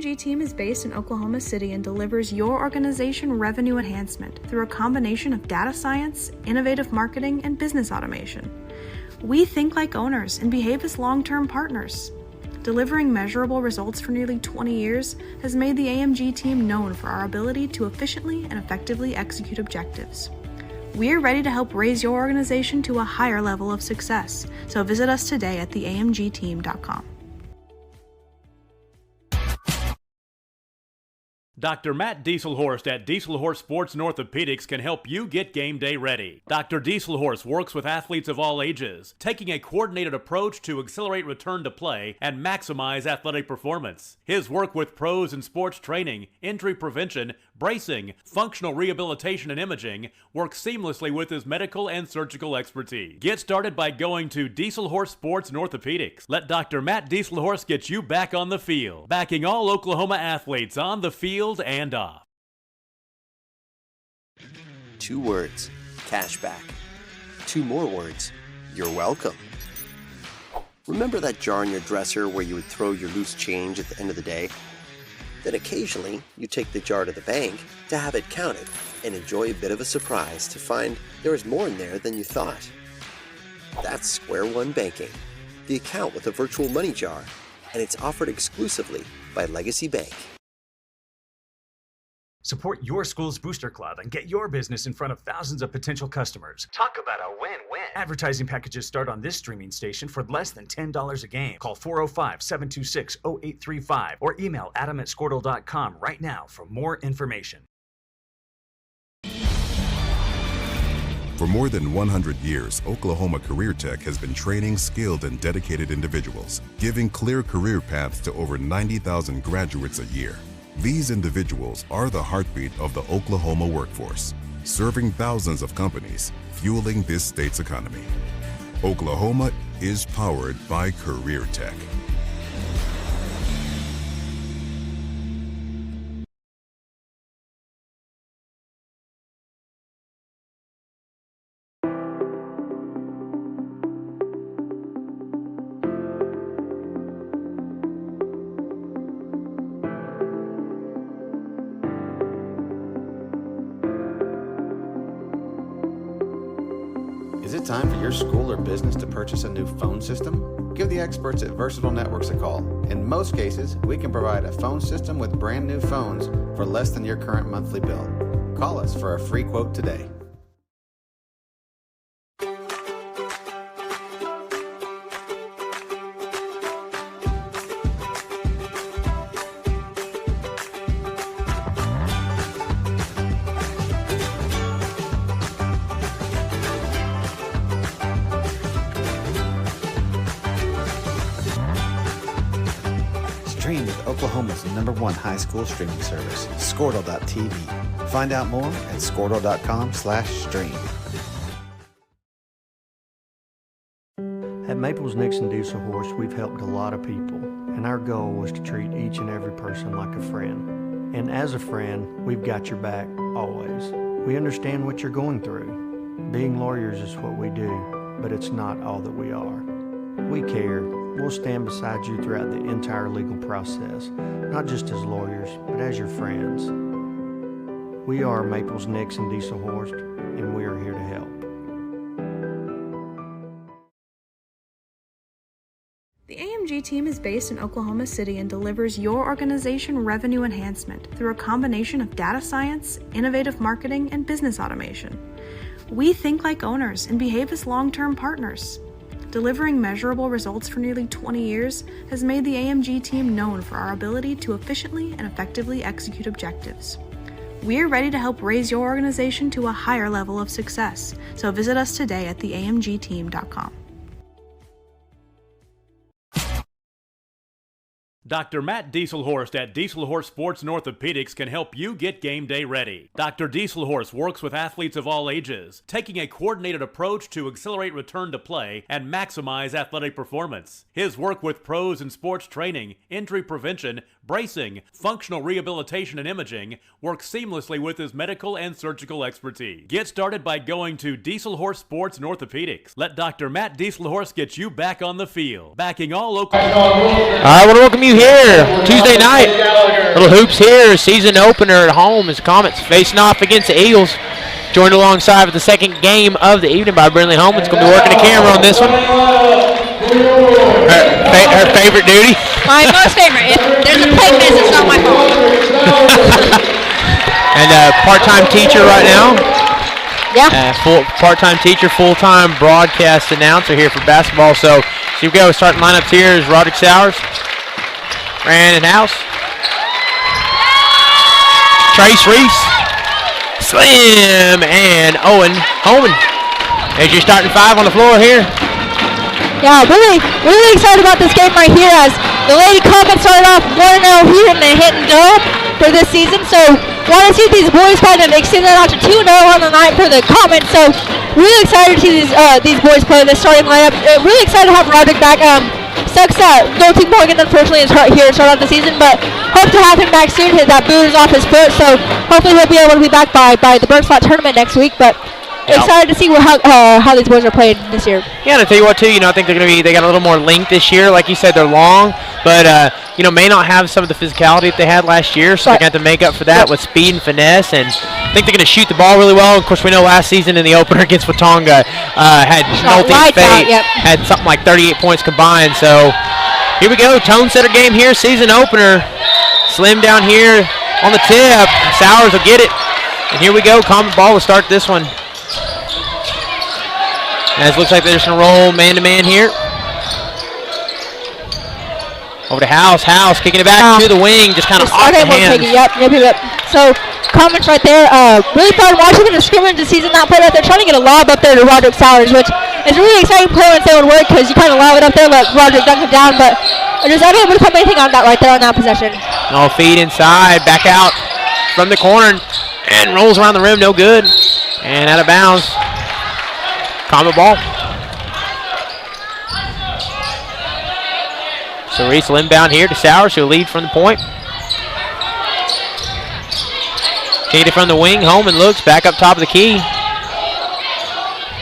AMG team is based in Oklahoma City and delivers your organization revenue enhancement through a combination of data science, innovative marketing, and business automation. We think like owners and behave as long-term partners. Delivering measurable results for nearly 20 years has made the AMG team known for our ability to efficiently and effectively execute objectives. We're ready to help raise your organization to a higher level of success, so visit us today at theamgteam.com. Dr. Matt Dieselhorst at Dieselhorst Sports and Orthopedics can help you get game day ready. Dr. Dieselhorst works with athletes of all ages, taking a coordinated approach to accelerate return to play and maximize athletic performance. His work with pros in sports training, injury prevention, bracing, functional rehabilitation, and imaging works seamlessly with his medical and surgical expertise. Get started by going to Dieselhorst Sports and Orthopedics. Let Dr. Matt Dieselhorst get you back on the field, backing all Oklahoma athletes on the field and off. 2 words, cash back. 2 more words, you're welcome. Remember that jar in your dresser where you would throw your loose change at the end of the day? Then occasionally, you take the jar to the bank to have it counted and enjoy a bit of a surprise to find there is more in there than you thought. That's Square One Banking, the account with a virtual money jar, and it's offered exclusively by Legacy Bank. Support your school's booster club and get your business in front of thousands of potential customers. Talk about a win-win. Advertising packages start on this streaming station for less than $10 a game. Call 405-726-0835 or email adam@squirtle.com right now for more information. For more than 100 years, Oklahoma Career Tech has been training skilled and dedicated individuals, giving clear career paths to over 90,000 graduates a year. These individuals are the heartbeat of the Oklahoma workforce, serving thousands of companies, fueling this state's economy. Oklahoma is powered by Career Tech. Is it time for your school or business to purchase a new phone system? Give the experts at Versatile Networks a call. In most cases, we can provide a phone system with brand new phones for less than your current monthly bill. Call us for a free quote today. Stream with Oklahoma's #1 high school streaming service, Squirtle.tv. Find out more at squirtle.com/stream. At Maples Nixon Dieselhorst, we've helped a lot of people, and our goal was to treat each and every person like a friend. And as a friend, we've got your back always. We understand what you're going through. Being lawyers is what we do, but it's not all that we are. We care. We'll stand beside you throughout the entire legal process, not just as lawyers, but as your friends. We are Maples Nixon Dieselhorst, and we are here to help. The AMG team is based in Oklahoma City and delivers your organization revenue enhancement through a combination of data science, innovative marketing, and business automation. We think like owners and behave as long-term partners. Delivering measurable results for nearly 20 years has made the AMG team known for our ability to efficiently and effectively execute objectives. We're ready to help raise your organization to a higher level of success, so visit us today at theamgteam.com. Dr. Matt Dieselhorst at Dieselhorst Sports and Orthopedics can help you get game day ready. Dr. Dieselhorst works with athletes of all ages, taking a coordinated approach to accelerate return to play and maximize athletic performance. His work with pros in sports training, injury prevention, bracing, functional rehabilitation, and imaging work seamlessly with his medical and surgical expertise. Get started by going to Dieselhorse Sports and Orthopedics. Let Dr. Matt Dieselhorse get you back on the field. Backing all Oklahoma. I want to welcome you here Tuesday night. Little hoops here, season opener at home as Comets facing off against the Eagles. Joined alongside with the second game of the evening by Brindley Holman's going to be working the camera on this one. Her favorite duty. My most favorite. If there's a plate miss, it's not my fault. And part-time teacher right now. Yeah. Part-time teacher, full-time broadcast announcer here for basketball. So here we go. Starting lineups here is Roderick Sowers, Brandon House, Trace Reese, Slim, and Owen Holman. There's your starting five on the floor here. Yeah, really excited about this game right here as the Lady Comets started off 1-0 here in the Hinton Dome for this season. So want to see these boys kind of extend that out to 2-0 on the night for the Comets. So really excited to see these boys play this starting lineup. Really excited to have Roderick back. Sucks that Goldie Morgan unfortunately is hurt here to start out the season, but hope to have him back soon. That boot is off his foot, so hopefully he'll be able to be back by the Berg Slot tournament next week. But excited to see how these boys are playing this year. Yeah, and I tell you what too, I think they got a little more length this year. Like you said, they're long, but may not have some of the physicality that they had last year, so they're going to have to make up for that with speed and finesse. And I think they're going to shoot the ball really well. Of course, we know last season in the opener against Watonga had had something like 38 points combined. So here we go, tone setter game here, season opener. Slim down here on the tip. Sowers will get it, and here we go. Comet ball will start this one. As it looks like they're just going to roll man-to-man here. Over to House. House kicking it back to the wing, just kind of off the hands. Yep. So, Comets right there. Really fun watching them in the scrimmage this season. Not play right there, trying to get a lob up there to Roderick Sowers, which is a really exciting play once they would work because you kind of lob it up there, let Roderick dunk it down, but just unable to come anything on that right there on that possession. No feed inside, back out from the corner, and rolls around the rim, no good, and out of bounds. Comet ball. So Reese will inbound here to Sowers, who'll lead from the point. Take it from the wing, Holman looks, back up top of the key.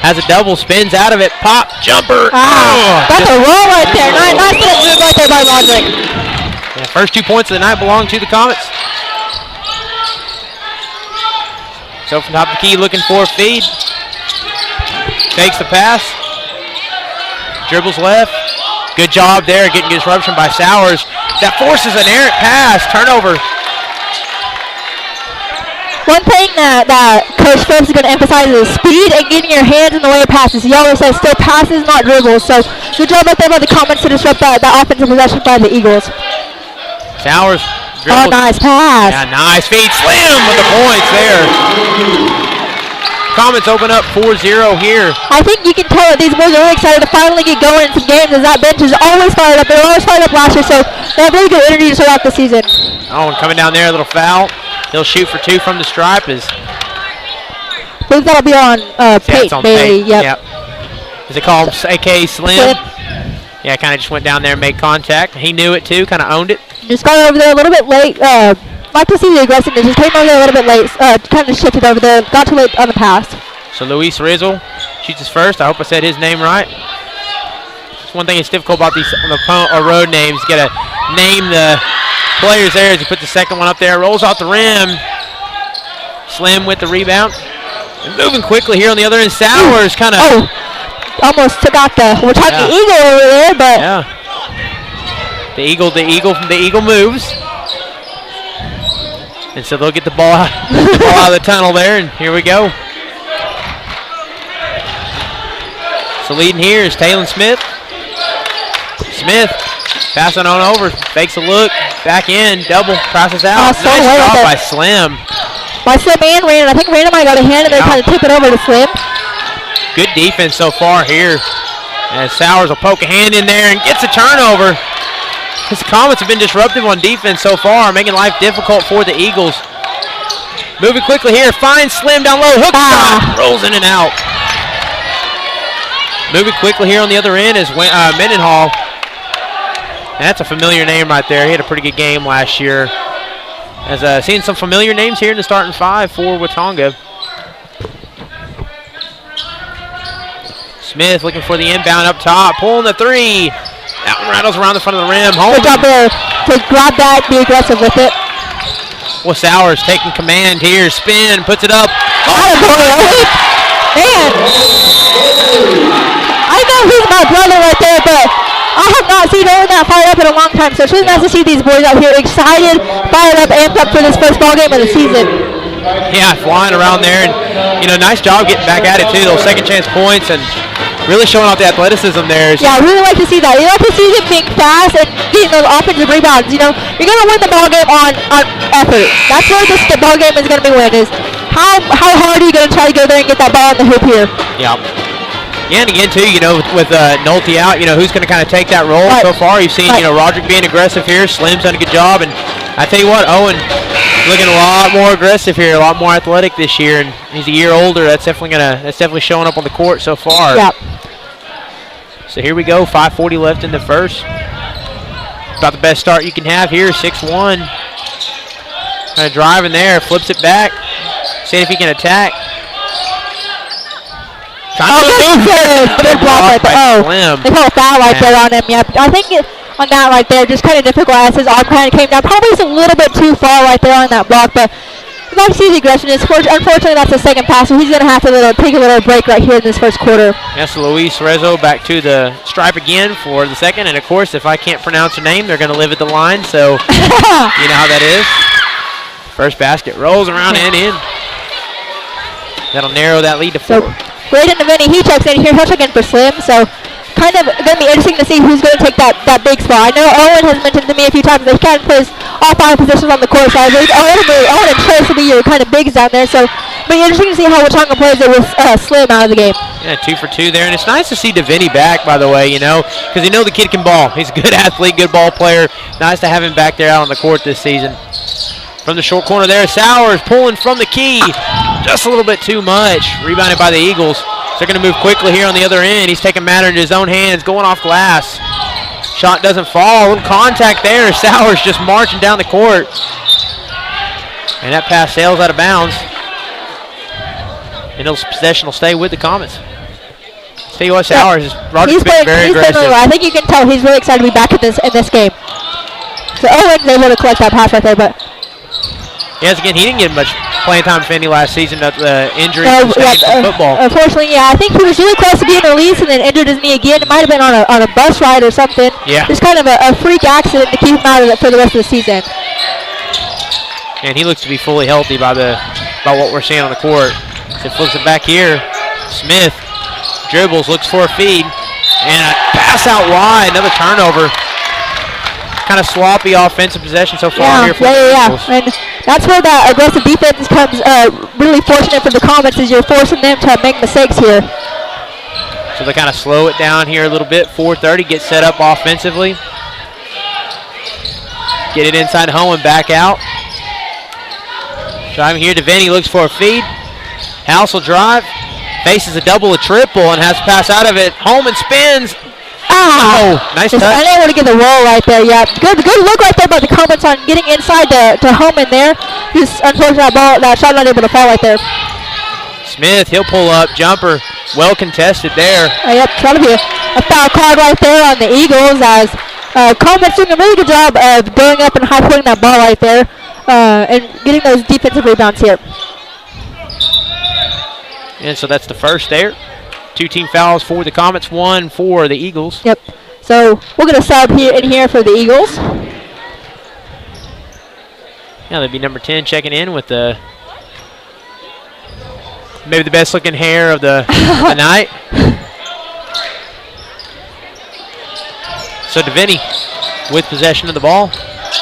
Has a double, spins out of it, pop, jumper. That's a roll right there. Nice move right there by Roderick. Yeah, first 2 points of the night belong to the Comets. So from top of the key, looking for a feed. Takes the pass. Dribbles left. Good job there, getting disruption by Sowers. That forces an errant pass, turnover. One thing that Coach Phillips is going to emphasize is speed and getting your hands in the way of passes. He always says still passes, not dribbles. So good job right there by the Comets to disrupt that offensive possession by the Eagles. Sowers dribbles. Oh, nice pass. Yeah, nice feed. Slim with the points there. Comets open up 4-0 here. I think you can tell that these boys are really excited to finally get going in some games, as that bench is always fired up. They were always fired up last year, so they have really good energy to start out the season. Oh, and coming down there, a little foul. He'll shoot for two from the stripe. I believe that'll be on Peyton Bailey. Yep. Does they call him A.K. Slim? Yeah, kind of just went down there and made contact. He knew it too, kind of owned it. Just got over there a little bit late. Like to see the aggressiveness. Just came over there a little bit late. Kind of shifted over there. Got too late on the pass. So Luis Rizzle shoots his first. I hope I said his name right. Just one thing that's difficult about these road names. You got to name the players there as you put the second one up there. Rolls off the rim. Slim with the rebound. And moving quickly here on the other end. Sowers kind of. Oh, almost took out the Watonga Eagle over there, but. Yeah. The Eagle moves. And so they'll get the ball out of the tunnel there, and here we go. So leading here is Taylor Smith. Smith passing on over, fakes a look, back in, double, crosses out. So nice job by Slim. By Slim and Randon. I think Randon might got a hand in there, kind of tip it over to Slim. Good defense so far here. As Sowers will poke a hand in there and gets a turnover. His Comets have been disruptive on defense so far, making life difficult for the Eagles. Moving quickly here, finds Slim down low, hook shot, rolls in and out. Moving quickly here on the other end is Mendenhall. And that's a familiar name right there. He had a pretty good game last year. As seeing some familiar names here in the starting five for Watonga. Smith looking for the inbound up top, pulling the three. That one rattles around the front of the rim. Good job there to grab that, be aggressive with it. Well, Sowers taking command here. Spin, puts it up. Man, I know he's my brother right there, but I have not seen Owen that fired up in a long time, so it's really nice to see these boys out here excited, fired up, amped up for this first ball game of the season. Yeah, flying around there, and nice job getting back at it too. Those second chance points and really showing off the athleticism there. Yeah, I really like to see that. You like to see them being fast and getting those offensive rebounds. You're going to win the ball game on effort. That's where the ball game is going to be won. Is how hard are you going to try to go there and get that ball in the hoop here? Yeah. Yeah, and again, too, with Nolte out, who's going to kind of take that role so far? You've seen, Roderick being aggressive here. Slim's done a good job. And I tell you what, Owen looking a lot more aggressive here, a lot more athletic this year. And he's a year older. That's definitely showing up on the court so far. Yeah. So here we go, 5:40 left in the first. About the best start you can have here, 6-1. Kind of driving there, flips it back. See if he can attack. Good block right there. They call a foul right there on him. Yeah, I think on that right there, just kind of difficult as his arm kind of came down. Probably just a little bit too far right there on that block, but I'd like to see the aggression. Unfortunately, that's the second pass, so he's going to have to take a little break right here in this first quarter. Yes, Luis Rezo back to the stripe again for the second, and of course, if I can't pronounce her name, they're going to live at the line, so you know how that is. First basket rolls around and in. That'll narrow that lead to 4. Braden Devaney, he checks in here. He'll check in for Slim, so kind of going to be interesting to see who's going to take that big spot. I know Owen has mentioned to me a few times that he kind of plays all 5 positions on the court side. Owen and Trace will be your kind of bigs down there, so it'll be interesting to see how Watonga plays it with Slim out of the game. Yeah, 2 for 2 there, and it's nice to see Devaney back, by the way, because the kid can ball. He's a good athlete, good ball player. Nice to have him back there out on the court this season. From the short corner there, Sowers pulling from the key. Just a little bit too much. Rebounded by the Eagles. So they're going to move quickly here on the other end. He's taking matter into his own hands, going off glass. Shot doesn't fall. A little contact there. Sowers just marching down the court. And that pass sails out of bounds. And possession will stay with the Comets. Tell you what, Sowers, Roger's been very aggressive. I think you can tell he's really excited to be back in this game. So Owen's able to collect that pass right there, but yes, again, he didn't get much playing time for Indy last season with the injury from football. Unfortunately, yeah, I think he was really close to being released and then injured his knee again. It might have been on a bus ride or something. Yeah. Just kind of a freak accident to keep him out of it for the rest of the season. And he looks to be fully healthy by what we're seeing on the court. So flips it back here. Smith dribbles, looks for a feed, and a pass out wide. Another turnover. Kind of sloppy offensive possession so far here for the Eagles. And that's where that aggressive defense comes really fortunate for the Comets, is you're forcing them to make mistakes here. So they kind of slow it down here a little bit. 4:30, get set up offensively. Get it inside home and back out. Driving here, Devaney looks for a feed. House will drive, faces a double, a triple, and has to pass out of it. Holman spins. Nice touch. Unable to get the roll right there. Yeah, good look right there by the Comets on getting inside to Holman there. Just unfortunate that shot not able to fall right there. Smith, he'll pull up, jumper, well contested there. Yep, trying to be a foul card right there on the Eagles as Comets doing a really good job of going up and high-pointing that ball right there and getting those defensive rebounds here. And so that's the first there. 2 team fouls for the Comets, 1 for the Eagles. Yep. So we're going to sub here for the Eagles. Yeah, that'd be number 10 checking in with maybe the best looking hair of the night. So Devaney with possession of the ball.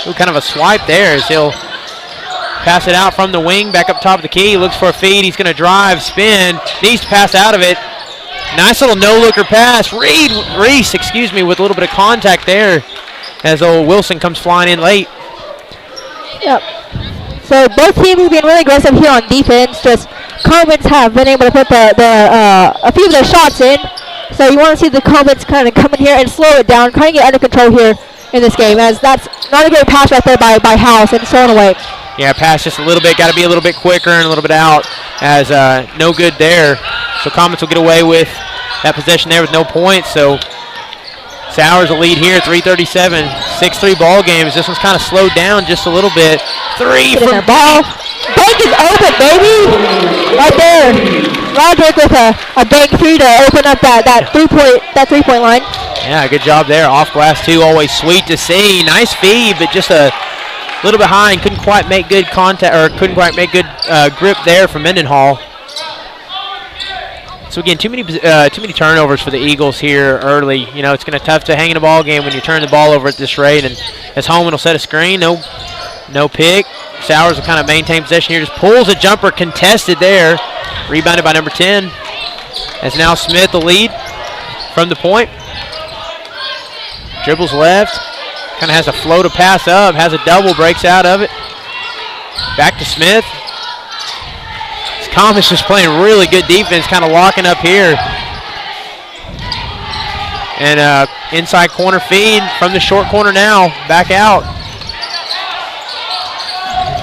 Ooh, kind of a swipe there as he'll pass it out from the wing, back up top of the key, looks for a feed, he's going to drive, spin, needs to pass out of it. Nice little no-looker pass. Reese, with a little bit of contact there as old Wilson comes flying in late. Yep. So both teams have been really aggressive here on defense. Just Comets have been able to put a few of their shots in. So you want to see the Comets kind of come in here and slow it down, kind of get under control here in this game, as that's not a great pass right there by House and stolen away. Yeah, pass just a little bit. Got to be a little bit quicker and a little bit out, as no good there. So Comets will get away with that possession there with no points. So Sowers will lead here, 3:37, 6-3 ball games. This one's kind of slowed down just a little bit. Three from the ball. Bank is open, baby. Right there. Roderick with a bank three to open up that 3-point line. Yeah, good job there. Off glass too, always sweet to see. Nice feed, but just a little bit high and couldn't quite make good contact, or couldn't quite make good grip there from Mendenhall. So again, too many turnovers for the Eagles here early. You know, it's going to be tough to hang in a ball game when you turn the ball over at this rate. And as Holman will set a screen, no pick. Sowers will kind of maintain possession here. Just pulls a jumper, contested there. Rebounded by number 10. As now Smith the lead from the point. Dribbles left. Kind of has a flow to pass up. Has a double, breaks out of it. Back to Smith. Comets just playing really good defense, kind of locking up here. And inside corner feed from the short corner now. Back out.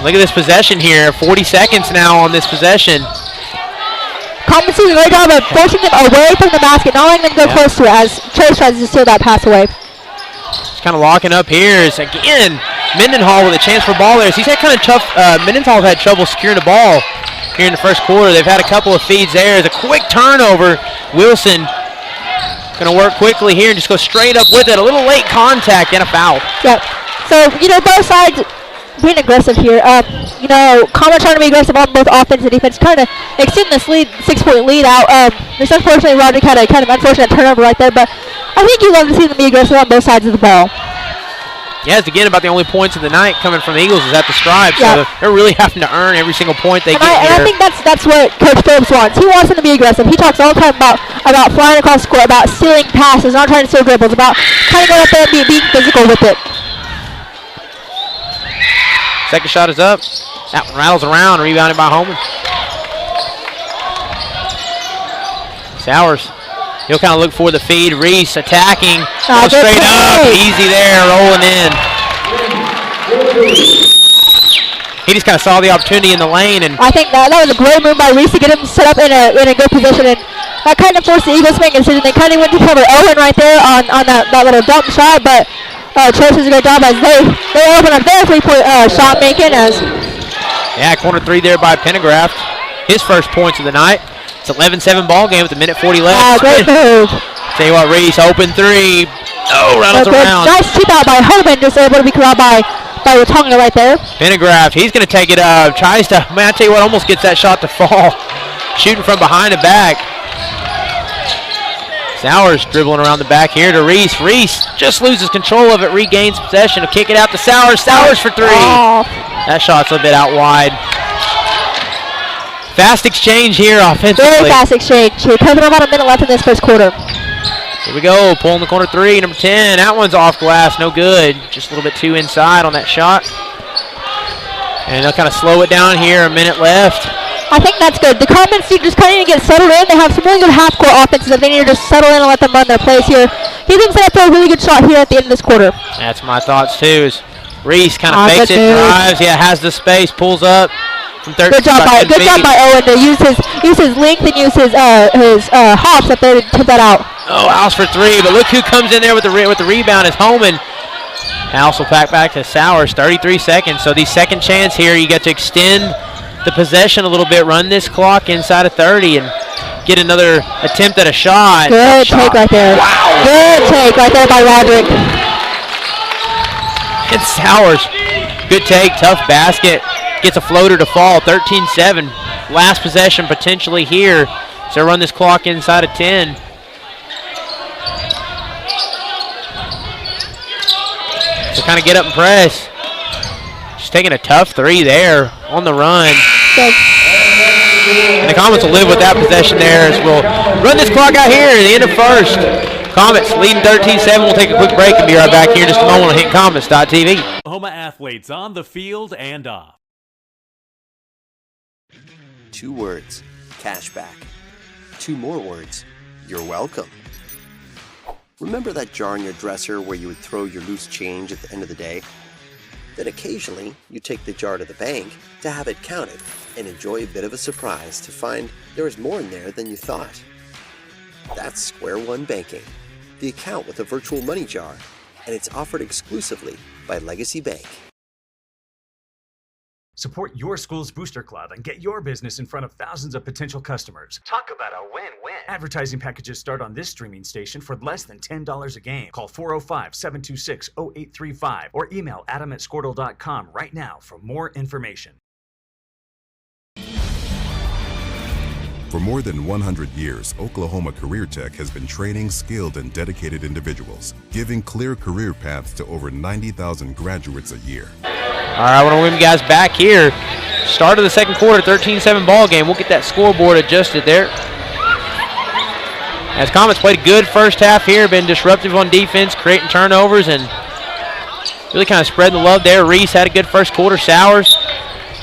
Look at this possession here. 40 seconds now on this possession. Comets doing a great job of forcing them away from the basket, not letting them go close to it as Chase tries to steal that pass away. Just kind of locking up here. Is again, Mendenhall with a chance for ball there. He's had kind of tough. Mendenhall's had trouble securing the ball here in the first quarter. They've had a couple of feeds there. There's a quick turnover. Wilson going to work quickly here and just go straight up with it. A little late contact and a foul. Yep. So, you know, both sides being aggressive here. You know, Comets trying to be aggressive on both offense and defense, trying to extend this lead, 6-point lead out. This unfortunately, Roderick had a kind of unfortunate turnover right there, but I think you love to see them be aggressive on both sides of the ball. Yeah, it's again about the only points of the night coming from the Eagles is at the stripe. So they're really having to earn every single point they get here. And I think that's what Coach Phillips wants. He wants them to be aggressive. He talks all the time about flying across the court, about stealing passes, not trying to steal dribbles, about kind of going up there and being physical with it. Second shot is up. That one rattles around, rebounded by Holman. Sowers. He'll kind of look for the feed. Reese attacking. Straight up. Easy there, rolling in. He just kind of saw the opportunity in the lane. And I think that was a great move by Reese to get him set up in a good position. And that kind of forced the Eagles to make a decision. They kind of went to cover Owen right there on that little dump shot. But Chase does a great job as they open up their 3-point shot making. Corner three there by Pendergraft. His first points of the night. It's 11-7 ball game with a minute 40 left. Great move. Tell you what, Reese, open three. Oh, rattles around. Nice chip out by Hoban, just able to be caught by Watonga right there. Pendergraft, he's going to take it up. Tries to, man, I tell you what, almost gets that shot to fall. Shooting from behind and back. Sowers dribbling around the back here to Reese. Reese just loses control of it, regains possession. Will kick it out to Sowers. Sowers for three. Oh. That shot's a bit out wide. Fast exchange here offensively. Very fast exchange. We're coming about a minute left in this first quarter. Here we go. Pulling the corner three. Number 10. That one's off glass. No good. Just a little bit too inside on that shot. And they'll kind of slow it down here. A minute left. I think that's good. The Comets just kind of need to get settled in. They have some really good half-court offenses that they need to just settle in and let them run their plays here. He thinks that throw a really good shot here at the end of this quarter. That's my thoughts too. Is Reese kind of fakes it, drives. Yeah, has the space, pulls up. Good job by Owen to use his length and use his hops up there to tip that out. Oh, House for three, but look who comes in there with the rebound is Holman. House will pack back to Sowers, 33 seconds. So the second chance here, you get to extend the possession a little bit, run this clock inside of 30 and get another attempt at a shot. Good take right there. Wow. Good take right there by Roderick. And Sowers, good take, tough basket. Gets a floater to fall, 13-7. Last possession potentially here. So run this clock inside of 10. So kind of get up and press. Just taking a tough three there on the run. And the Comets will live with that possession there as we'll run this clock out here at the end of first. Comets leading 13-7. We'll take a quick break and be right back here in just a moment on HintComets.tv. Oklahoma athletes on the field and off. 2 words, cashback. 2 more words, you're welcome. Remember that jar in your dresser where you would throw your loose change at the end of the day? Then occasionally, you take the jar to the bank to have it counted and enjoy a bit of a surprise to find there is more in there than you thought. That's Square One Banking, the account with a virtual money jar, and it's offered exclusively by Legacy Bank. Support your school's booster club and get your business in front of thousands of potential customers. Talk about a win-win. Advertising packages start on this streaming station for less than $10 a game. Call 405-726-0835 or email adam@squirtle.com right now for more information. For more than 100 years, Oklahoma Career Tech has been training skilled and dedicated individuals, giving clear career paths to over 90,000 graduates a year. All right, I want to welcome you guys back here. Start of the second quarter, 13-7 ball game. We'll get that scoreboard adjusted there. As Comets played a good first half here, been disruptive on defense, creating turnovers, and really kind of spreading the love there. Reese had a good first quarter. Sowers,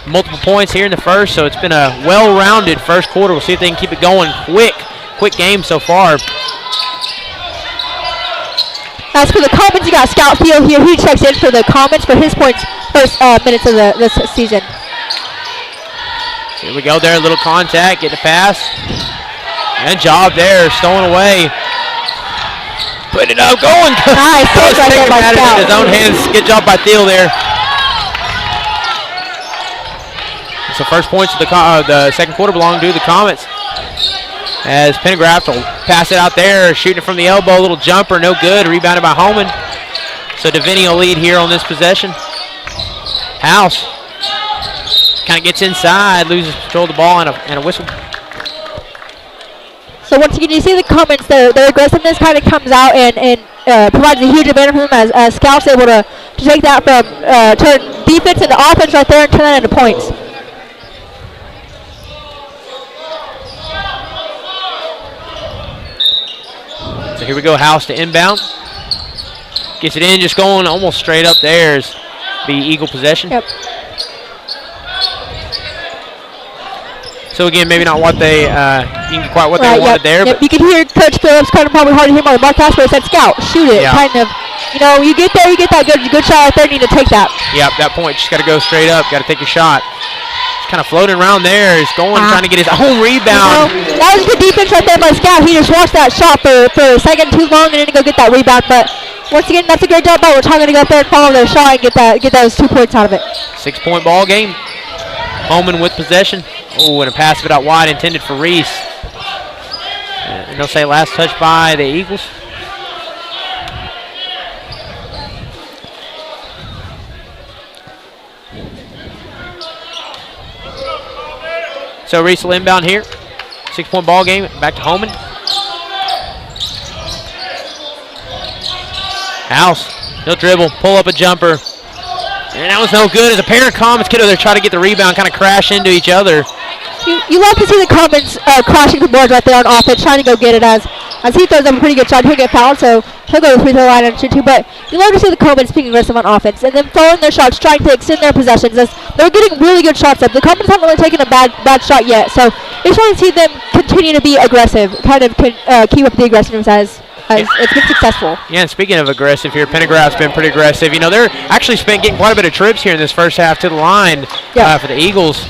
multiple points here in the first, so it's been a well-rounded first quarter. We'll see if they can keep it going. Quick game so far. As for the Comets, you got Scout Theo here. He checks in for the Comets for his points first minutes of this season. Here we go there, a little contact, get the pass. And job there, stolen away. Putting it up, going. Nice, right there by Scout. In his own hands, good job by Theo there. So first points of the second quarter belong to the Comets. As Pendergraft will pass it out there, shooting it from the elbow, a little jumper, no good, rebounded by Holman. So Deviney will lead here on this possession. House kind of gets inside, loses control of the ball, and a whistle. So once again, you see the Comets, their aggressiveness kind of comes out and provides a huge advantage for them as Scout's able to take that from turn defense into offense right there and turn that into points. So here we go, House to inbound. Gets it in, just going almost straight up there. Is the Eagle possession. Yep. So again, maybe not what they quite what they wanted there. Yep. But You can hear Coach Phillips kind of probably hard to hear by the broadcast where he said, "Scout, shoot it." Yeah. Kind of, you get there, you get that good shot right there, you need to take that. Yep, that point, just got to go straight up, got to take a shot. Just kind of floating around there, he's going, trying to get his own rebound. That was good defense right there by Scout. He just watched that shot for a second too long and didn't go get that rebound. But once again, that's a great job by Watonga to go up there and follow their shot and get those 2 points out of it. 6-point ball game. Holman with possession. Oh, and a pass of it out wide intended for Reese. And they'll say last touch by the Eagles. So Reese will inbound here. 6-point ball game. Back to Holman. House. He'll dribble. Pull up a jumper. And that was no good as a pair of Comets kiddo there try to get the rebound, kind of crash into each other. You love to see the Comets crashing the boards right there on offense, trying to go get it as he throws up a pretty good shot. He'll get fouled, so he'll go to the free throw line and shoot too. But you love to see the Comets being aggressive on offense and then throwing their shots, trying to extend their possessions as they're getting really good shots up. The Comets haven't really taken a bad shot yet, so just want to see them continue to be aggressive, kind of keep up the aggressiveness as it's been successful. Yeah, and speaking of aggressive here, Pendergraft's been pretty aggressive. They're actually getting quite a bit of trips here in this first half to the line for the Eagles.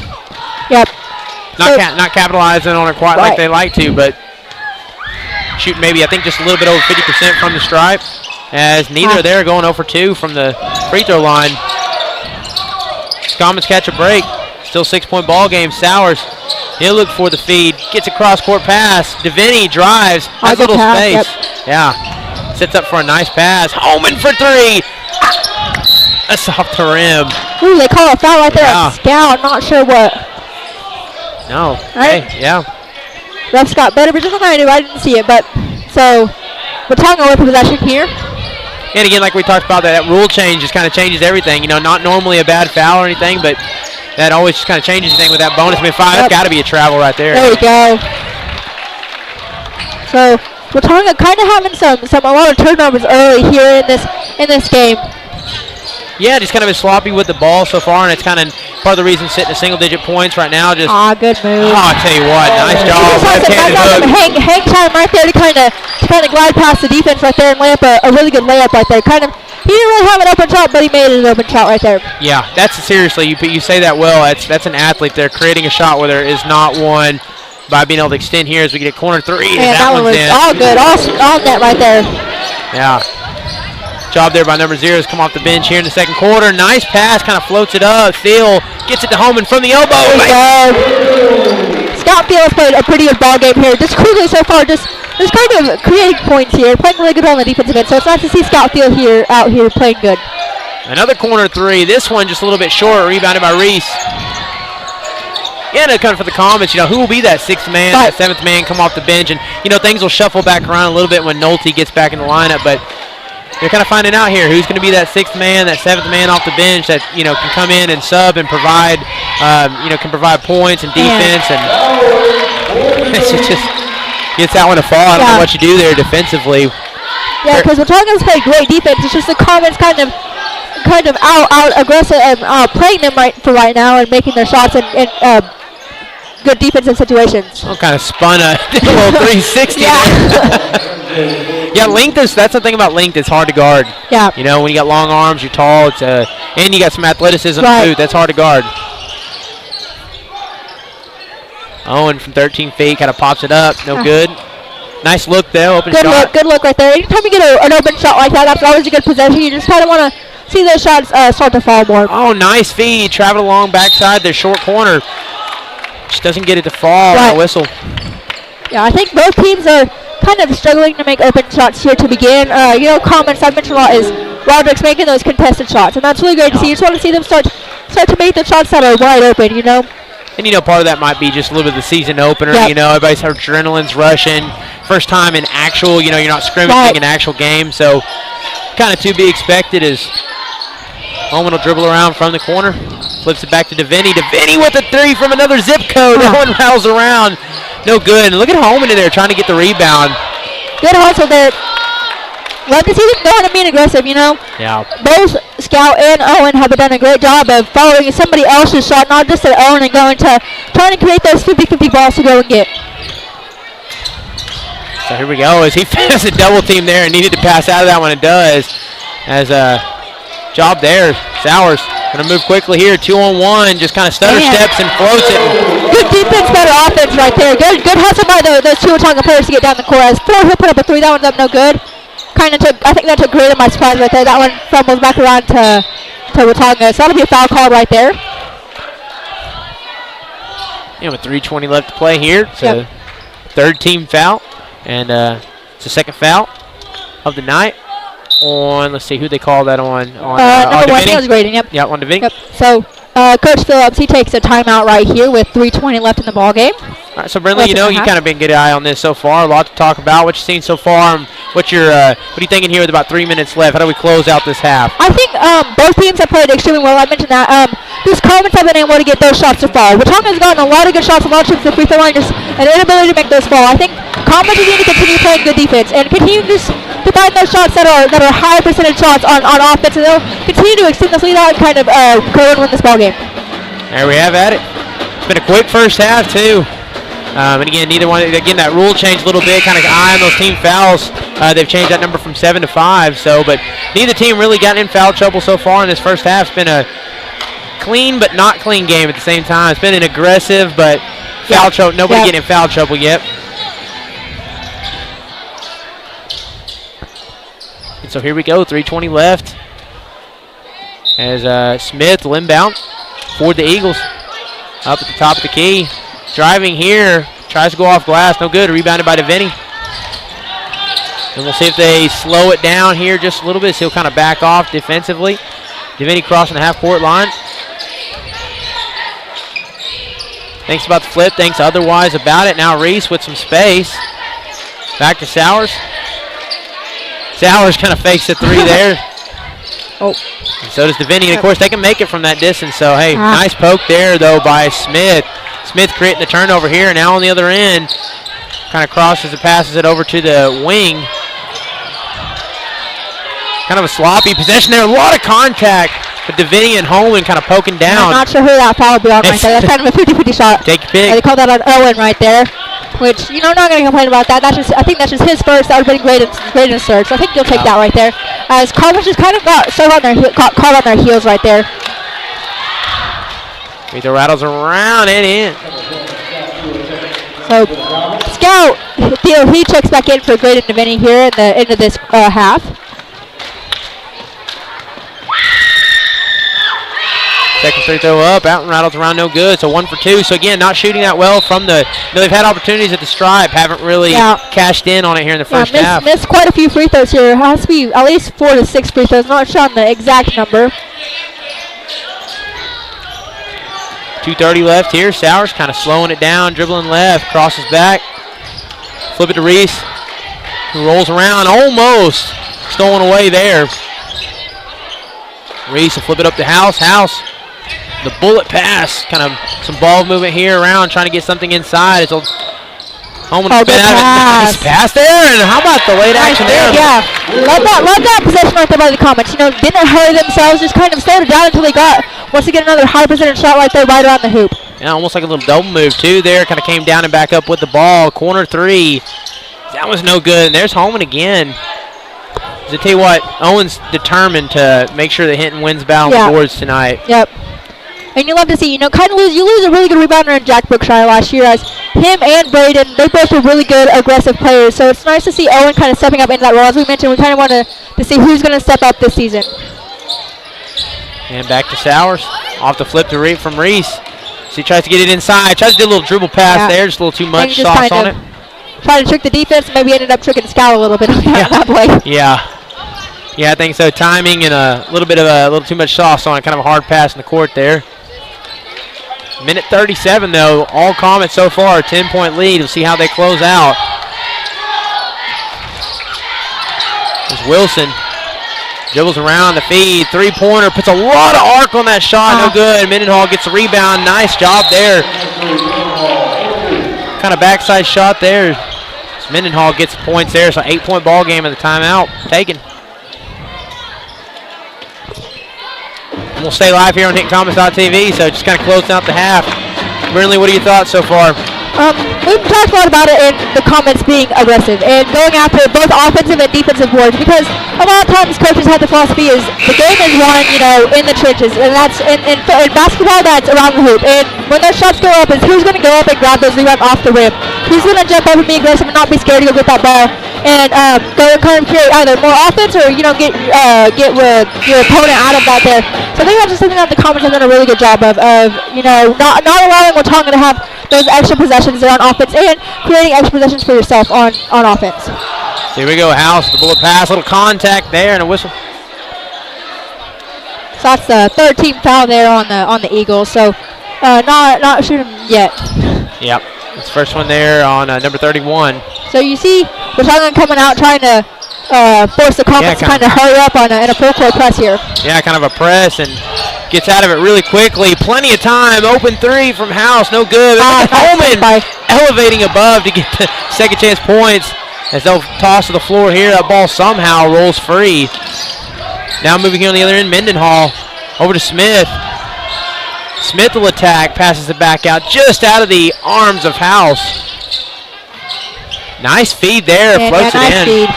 Yep. Not capitalizing on it quite like they like to, but shooting maybe, I think, just a little bit over 50% from the stripe, as neither there going 0 for 2 from the free throw line. Comets catch a break. Still 6-point ball game. Sowers, he'll look for the feed. Gets a cross-court pass. Deviney drives. Has a little space. Yep. Yeah. Sets up for a nice pass. Holman for 3. That's off the rim. Ooh, they call a foul right there at Scout. Not sure what. No. Right. Hey, yeah. Refs got better, but just like I do, I didn't see it. But so Watonga with possession here. And again, like we talked about, that rule change just kind of changes everything. Not normally a bad foul or anything, but that always just kind of changes anything with that bonus. I mean, that's got to be a travel right there. There we go. So Watonga kind of having a lot of turnovers early here in this game. Yeah, just kind of been sloppy with the ball so far, and it's kind of part of the reason sitting at single-digit points right now. Just good move. I tell you what, nice job. Left-handed hook. Hang time right there to kind of glide past the defense right there and lay up a really good layup right there. He didn't really have an open shot, but he made it an open shot right there. Yeah, that's seriously, you say that well. That's an athlete there creating a shot where there is not one by being able to extend here as we get a corner three. Yeah, that one was in. all good, all net right there. Yeah. Job there by number 0 has come off the bench here in the second quarter. Nice pass, kind of floats it up. Thiel gets it to Holman from the elbow. Scott Thiel has played a pretty good ball game here. Just quickly so far, just kind of creating points here, playing really good on the defensive end. So it's nice to see Scott Thiel out here playing good. Another corner three. This one just a little bit short, rebounded by Reese. Yeah, and kind of for the comments, who will be that 6th man, that 7th man come off the bench, and things will shuffle back around a little bit when Nolte gets back in the lineup, but they're kind of finding out here who's going to be that 6th man, that 7th man off the bench that can come in and sub and provide, can provide points and defense, and it just gets that one to fall. I don't know what you do there defensively. Yeah, because Watonga's played great defense. It's just the comments kind of out aggressive and playing them right now and making their shots and good defensive situations. Oh, kind of spun a little 360 there. Yeah, that's the thing about length. It's hard to guard. Yeah. When you got long arms, you're tall, and you got some athleticism too. That's hard to guard. Owen from 13 feet kind of pops it up. No good. Nice look there. Open shot. Good look right there. Anytime you get an open shot like that, that's always a good possession. You just kind of want to see those shots start to fall more. Oh, nice feed. Travel along backside their short corner. Just doesn't get it to fall. Right. Whistle. Yeah, I think both teams are kind of struggling to make open shots here to begin. Comments I've mentioned a lot is Roderick's making those contested shots, and that's really great to see. You just want to see them start to make the shots that are wide open, And part of that might be just a little bit of the season opener. Yep. Everybody's adrenaline's rushing. First time in actual, you're not scrimmaging an actual game, so kind of to be expected is Holman will dribble around from the corner, flips it back to DeVinny. DeVinny with a 3 from another zip code. That one rattles around. No good. And look at Holman in there trying to get the rebound. Good hustle there. Love to see them going and being aggressive, Yeah. Both Scout and Owen have done a great job of following somebody else's shot, not just their own, and trying to create those 50-50 balls to go and get. So here we go. As he has a double team there and needed to pass out of that one, it does. As job there. Sowers going to move quickly here. 2-on-1. Just kind of stutter steps and floats it. Good defense, better offense right there. Good hustle by those two Watonga players to get down the court. As Ford put up a 3. That one's up no good. I think that took great of my surprise right there. That one fumbles back around to Watonga. So that'll be a foul call right there. With 3:20 left to play here. It's a third team foul. And it's the second foul of the night. Let's see, who they call that on? Number 1, was grading, yep. Yeah, on DeVinny. Yep. So, Coach Phillips, he takes a timeout right here with 3:20 left in the ball game. All right, so Brindley, you kind of been good eye on this so far. A lot to talk about. What you seen so far? What are you thinking here with about 3 minutes left? How do we close out this half? I think both teams have played extremely well. I mentioned that. These Commons have been able to get those shots to fall. Watonga has gotten a lot of good shots, a lot of trips to the free throw line, just an inability to make those fall. I think Commons need to continue playing good defense and continue to find those shots that are high percentage shots on offense, and they'll continue to extend this lead out and kind of go and win this ball game. There we have at it. It's been a quick first half too. And again, neither one. Again, that rule changed a little bit. Kind of eyeing those team fouls. They've changed that number from 7 to 5. So, but neither team really gotten in foul trouble so far in this first half. It's been a clean but not clean game at the same time. It's been an aggressive but foul trouble. Nobody getting in foul trouble yet. And so here we go. 3:20 left. As Smith will inbound for the Eagles. Up at the top of the key. Driving here, tries to go off glass, no good, rebounded by DeVinny. And we'll see if they slow it down here just a little bit, so he'll kind of back off defensively. DeVinny crossing the half-court line. Thinks about the flip, thinks otherwise about it. Now Reese with some space. Back to Sowers. Sowers kind of fakes the 3 there. Oh. And so does DeVinny, and of course they can make it from that distance, so hey, nice poke there though by Smith. Smith creating the turnover here. Now on the other end, kind of crosses and passes it over to the wing. Kind of a sloppy possession there. A lot of contact with Deviney and Holman kind of poking down. I'm not sure who that foul would be on right there. That's kind of a 50-50 shot. Take your pick. They called that on Owen right there, which, you know, I'm not going to complain about that. I think that's just his first. That would have been great in search. So I think you'll take that right there. As Carver just kind of got caught on their heels right there. Free throw rattles around and in. So Scout, he checks back in for Graydon Deviney here in the end of this half. Second free throw up, out and rattles around, no good. So 1 for 2. So again, not shooting that well from the. They've had opportunities at the stripe, haven't really cashed in on it here in the first half. Missed quite a few free throws here. It has to be at least 4 to 6 free throws. Not sure on the exact number. 2:30 left here. Sowers kind of slowing it down, dribbling left, crosses back, flip it to Reese, who rolls around, almost stolen away there. Reese will flip it up to House. The bullet pass, kind of some ball movement here around, trying to get something inside. It's Holman spin out of it. Nice pass there, and how about the late action there? Yeah, love that possession right there by the Comets. You know, didn't hurry themselves, just kind of slowed it down until they got, once again, another high percentage shot right there right around the hoop. Yeah, almost like a little double move too there. Kind of came down and back up with the ball. Corner 3. That was no good, and there's Holman again. I tell you what, Owen's determined to make sure that Hinton wins battle on the boards tonight. Yep. And you love to see, you know, you lose a really good rebounder in Jack Brookshire last year, as him and Braden, they both were really good aggressive players. So it's nice to see Owen kind of stepping up into that role. As we mentioned, we kind of want to see who's going to step up this season. And back to Sowers. Off the flip to from Reese. So he tries to get it inside. Tries to do a little dribble pass there, just a little too much sauce on it. Tried to trick the defense, maybe ended up tricking Scout a little bit on that play. Yeah, I think so. Timing and a little too much sauce on it. Kind of a hard pass in the court there. Minute 37 though. All Comets so far, a 10-point lead. We'll see how they close out. There's Wilson. Dribbles around the feed. 3-pointer. Puts a lot of arc on that shot. No good. Mendenhall gets the rebound. Nice job there. Kind of backside shot there. So Mendenhall gets points there. So 8-point ball game at the timeout. Taken. And we'll stay live here on HintonComets.tv. So just kind of closing out the half. Brinley, what are your thoughts so far? We've talked a lot about it in the Comets being aggressive and going after both offensive and defensive boards, because a lot of times coaches have the philosophy is the game is won, you know, in the trenches, and that's in basketball, that's around the hoop. And when their shots go up, is who's going to go up and grab those rebounds off the rim? Who's going to jump up and be aggressive and not be scared to go get that ball and go and kind of create either more offense or, you know, get your opponent out of that there. So I think that's just something that the Comets have done a really good job of you know, not allowing Watonga to have those extra possessions there on offense and creating extra possessions for yourself on offense. Here we go, House, the bullet pass, little contact there and a whistle. So that's the 13th foul there on the Eagles. So not shooting yet. Yep, it's the first one there on number 31. So you see Watonga coming out trying to force the Comets to kind of hurry up in a full court press here. Yeah, kind of a press and gets out of it really quickly. Plenty of time. Open 3 from House. No good. Holman elevating above to get the second chance points as they'll toss to the floor here. That ball somehow rolls free. Now moving here on the other end, Mendenhall over to Smith. Smith will attack, passes it back out, just out of the arms of House. Nice feed there, floats it in.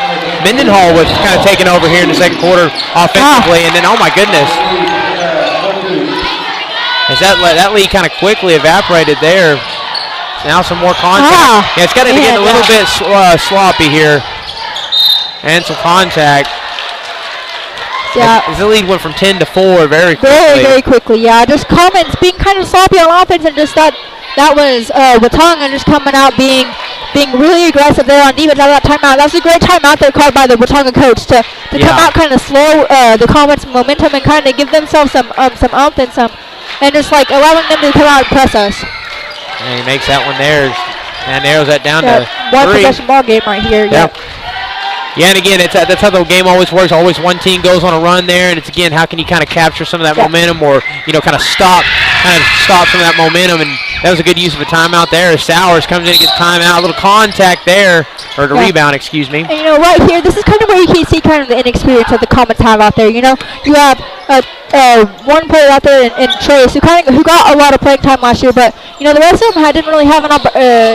Mendenhall was kind of taken over here in the second quarter offensively, and then, oh my goodness. As that lead kind of quickly evaporated there. Now some more contact. Yeah, it's got to get a little bit sloppy here. And some contact. Yeah. As the lead went from 10 to 4 very quickly. Very quickly, yeah. Just Comets being kind of sloppy on offense, and just that was Watonga just coming out being really aggressive there on defense out of that timeout. That was a great timeout there called by the Watonga coach to come out kind of slow the Comets' momentum and kind of give themselves some oomph and just like allowing them to come out and press us. And he makes that one there and narrows that down to 3. One possession ball game right here. Yep. Yeah, and again, that's how the game always works. Always one team goes on a run there, and it's how can you kind of capture some of that momentum, or kind of stop some of that momentum and That was a good use of a timeout there. Sowers comes in and gets timeout. A little contact there, or the rebound, excuse me. And, right here, this is kind of where you can see kind of the inexperience of the Comets have out there. You have one player out there in Trace who got a lot of playing time last year, but the rest of them didn't really have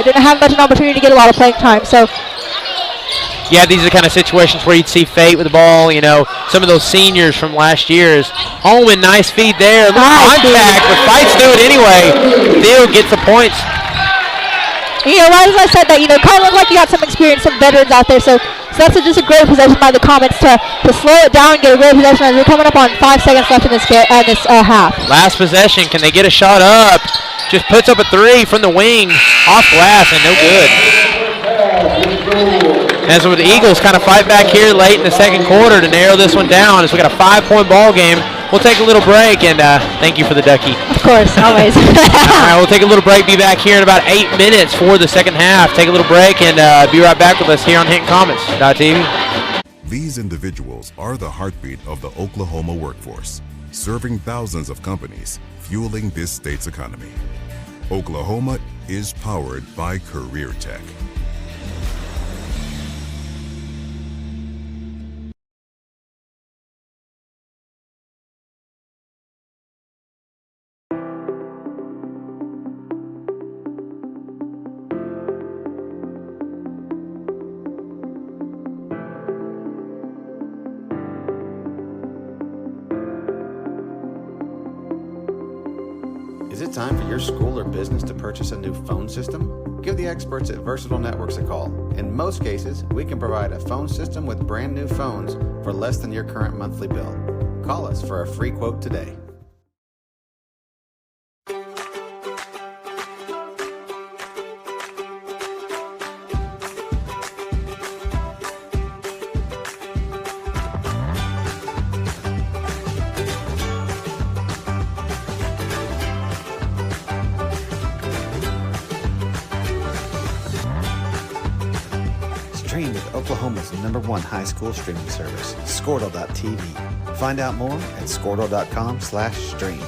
didn't have much an opportunity to get a lot of playing time. So. Yeah, these are the kind of situations where you'd see Fate with the ball. Some of those seniors from last year's. Holman, nice feed there. Contact, but fights through it anyway. Field gets the points. Right as I said that, kind of looked like you got some experience, some veterans out there. So that's just a great possession by the Comets to slow it down and get a great possession as we're coming up on 5 seconds left in this half. Last possession. Can they get a shot up? Just puts up a three from the wing. Off glass and no good. As the Eagles kind of fight back here late in the second quarter to narrow this one down as we got a 5-point ball game. We'll take a little break, and thank you for the ducky. Of course, always. All right, we'll take a little break, be back here in about 8 minutes for the second half. Take a little break and be right back with us here on HintonComets.tv. These individuals are the heartbeat of the Oklahoma workforce, serving thousands of companies, fueling this state's economy. Oklahoma is powered by Career Tech. Is it time for your school or business to purchase a new phone system? Give the experts at Versatile Networks a call. In most cases, we can provide a phone system with brand new phones for less than your current monthly bill. Call us for a free quote today. Stream with Oklahoma's #1 high school streaming service, Squirtle.tv. Find out more at Squirtle.com/stream.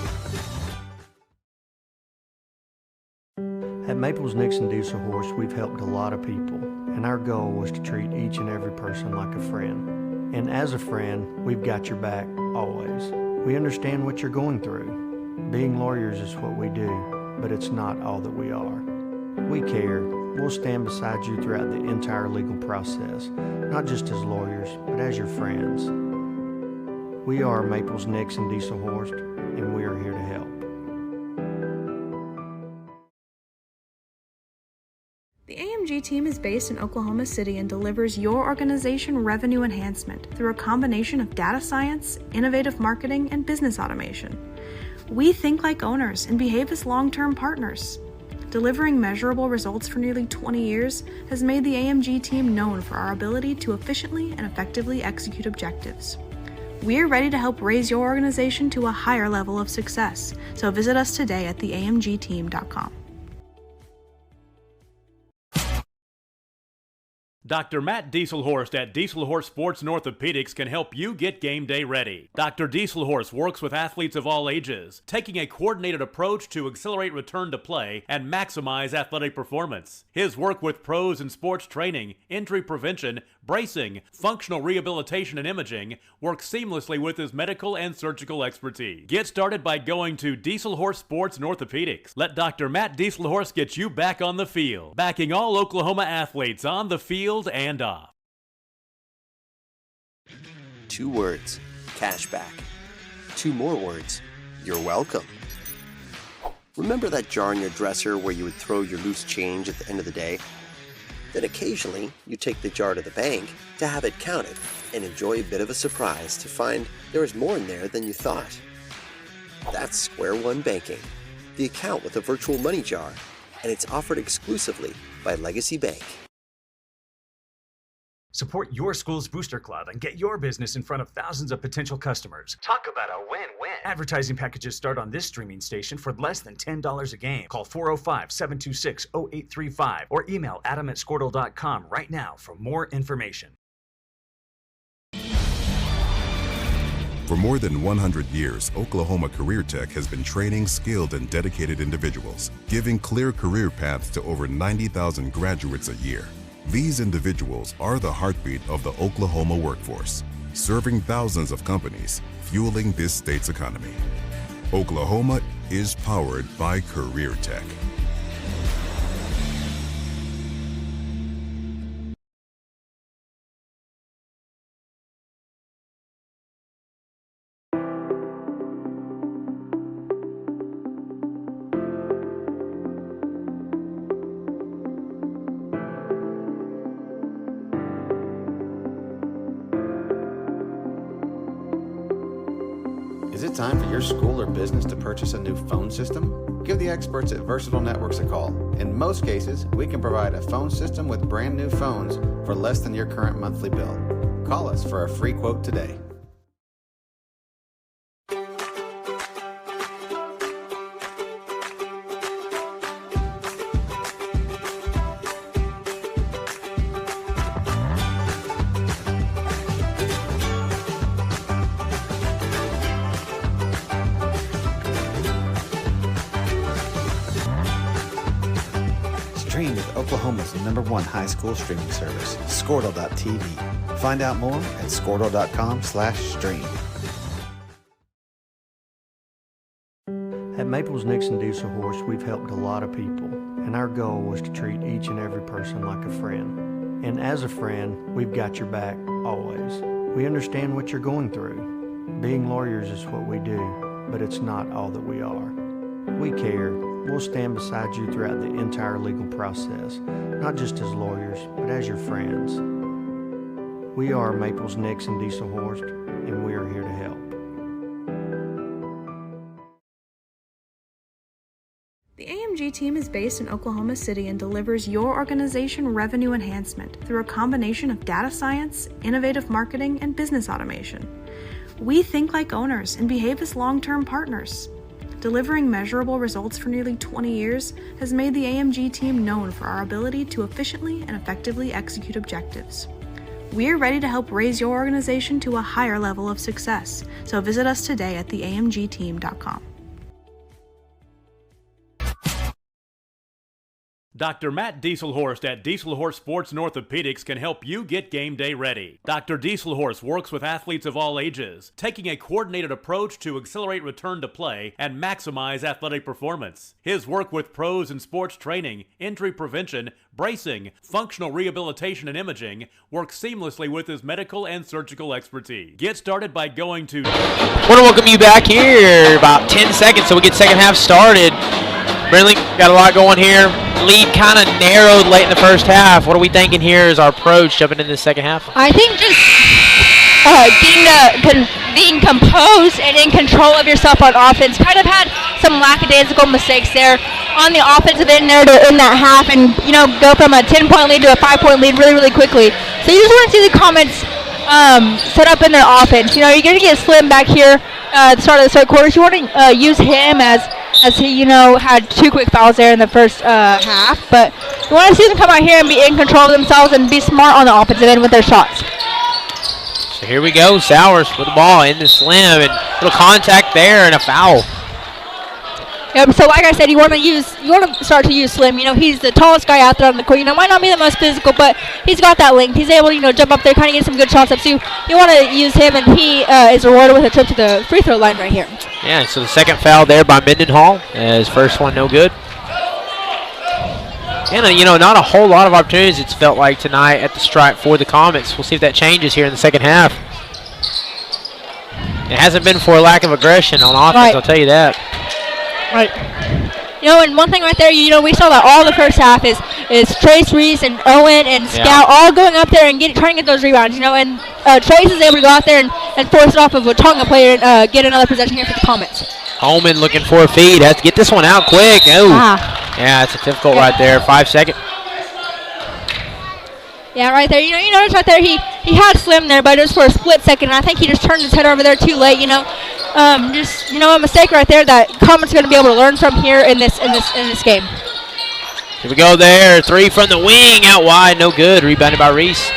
At Maples Nixon Diesel Horse, we've helped a lot of people, and our goal was to treat each and every person like a friend. And as a friend, we've got your back always. We understand what you're going through. Being lawyers is what we do, but it's not all that we are. We care. We'll stand beside you throughout the entire legal process, not just as lawyers, but as your friends. We are Maples Nixon Diesel Horse, and we are here to help. The AMG team is based in Oklahoma City and delivers your organization revenue enhancement through a combination of data science, innovative marketing, and business automation. We think like owners and behave as long-term partners. Delivering measurable results for nearly 20 years has made the AMG team known for our ability to efficiently and effectively execute objectives. We're ready to help raise your organization to a higher level of success, so visit us today at theamgteam.com. Dr. Matt Dieselhorst at Dieselhorst Sports and Orthopedics can help you get game day ready. Dr. Dieselhorst works with athletes of all ages, taking a coordinated approach to accelerate return to play and maximize athletic performance. His work with pros in sports training, injury prevention, bracing, functional rehabilitation, and imaging works seamlessly with his medical and surgical expertise. Get started by going to Dieselhorst Sports and Orthopedics. Let Dr. Matt Dieselhorst get you back on the field, backing all Oklahoma athletes on the field and off. 2 words, cashback. 2 more words, you're welcome. Remember that jar in your dresser where you would throw your loose change at the end of the day? Then occasionally, you take the jar to the bank to have it counted and enjoy a bit of a surprise to find there is more in there than you thought. That's Square One Banking, the account with a virtual money jar, and it's offered exclusively by Legacy Bank. Support your school's booster club and get your business in front of thousands of potential customers. Talk about a win-win. Advertising packages start on this streaming station for less than $10 a game. Call 405-726-0835 or email adam@squirtle.com right now for more information. For more than 100 years, Oklahoma Career Tech has been training skilled and dedicated individuals, giving clear career paths to over 90,000 graduates a year. These individuals are the heartbeat of the Oklahoma workforce, serving thousands of companies, fueling this state's economy. Oklahoma is powered by Career Tech. Is it time for your school or business to purchase a new phone system? Give the experts at Versatile Networks a call. In most cases, we can provide a phone system with brand new phones for less than your current monthly bill. Call us for a free quote today. Stream with Oklahoma's #1 high school streaming service, Squirtle.tv. Find out more at squirtle.com/stream. At Maples Nixon Diesel Horse, we've helped a lot of people, and our goal was to treat each and every person like a friend. And as a friend, we've got your back always. We understand what you're going through. Being lawyers is what we do, but it's not all that we are. We care. We'll stand beside you throughout the entire legal process, not just as lawyers, but as your friends. We are Maples Nixon Diesel Horse, and we are here to help. The AMG team is based in Oklahoma City and delivers your organization revenue enhancement through a combination of data science, innovative marketing, and business automation. We think like owners and behave as long-term partners. Delivering measurable results for nearly 20 years has made the AMG team known for our ability to efficiently and effectively execute objectives. We're ready to help raise your organization to a higher level of success, so visit us today at theamgteam.com. Dr. Matt Dieselhorst at Dieselhorst Sports and Orthopedics can help you get game day ready. Dr. Dieselhorst works with athletes of all ages, taking a coordinated approach to accelerate return to play and maximize athletic performance. His work with pros in sports training, injury prevention, bracing, functional rehabilitation, and imaging works seamlessly with his medical and surgical expertise. Get started by going to... I want to welcome you back here. About 10 seconds so we get second half started. Brindley, got a lot going here. Lead kind of narrowed late in the first half. What are we thinking here as our approach jumping into the second half? I think just being composed and in control of yourself on offense. Kind of had some lackadaisical mistakes there on the offensive end there to end that half and, go from a 10-point lead to a 5-point lead really, really quickly. So you just want to see the Comets set up in their offense. You're going to get Slim back here at the start of the third quarter. So you want to use him as he, had 2 quick fouls there in the first half. But you want to see them come out here and be in control of themselves and be smart on the offensive end with their shots. So here we go. Sowers with the ball into Slim, and little contact there and a foul. Yep. So like I said, you want to start to use Slim. He's the tallest guy out there on the court. Might not be the most physical, but he's got that length. He's able to jump up there, kind of get some good shots up. So you want to use him, and he is rewarded with a trip to the free throw line right here. Yeah. So the second foul there by Mendenhall. His first one no good. And not a whole lot of opportunities it's felt like tonight at the stripe for the Comets. We'll see if that changes here in the second half. It hasn't been for a lack of aggression on offense, right. I'll tell you that. Right. And one thing right there, we saw that all the first half is Trace Reese and Owen and Scout all going up there and trying to get those rebounds, and Trace is able to go out there and force it off of a Watonga player and get another possession here for the Comets. Holman looking for a feed. Has to get this one out quick. Oh. Yeah, it's a difficult right there. 5 seconds. Yeah, right there. You notice right there he had Slim there, but it was for a split second. And I think he just turned his head over there too late. A mistake right there that Comets are going to be able to learn from here in this game. Here we go there. 3 from the wing, out wide, no good. Rebounded by Reese.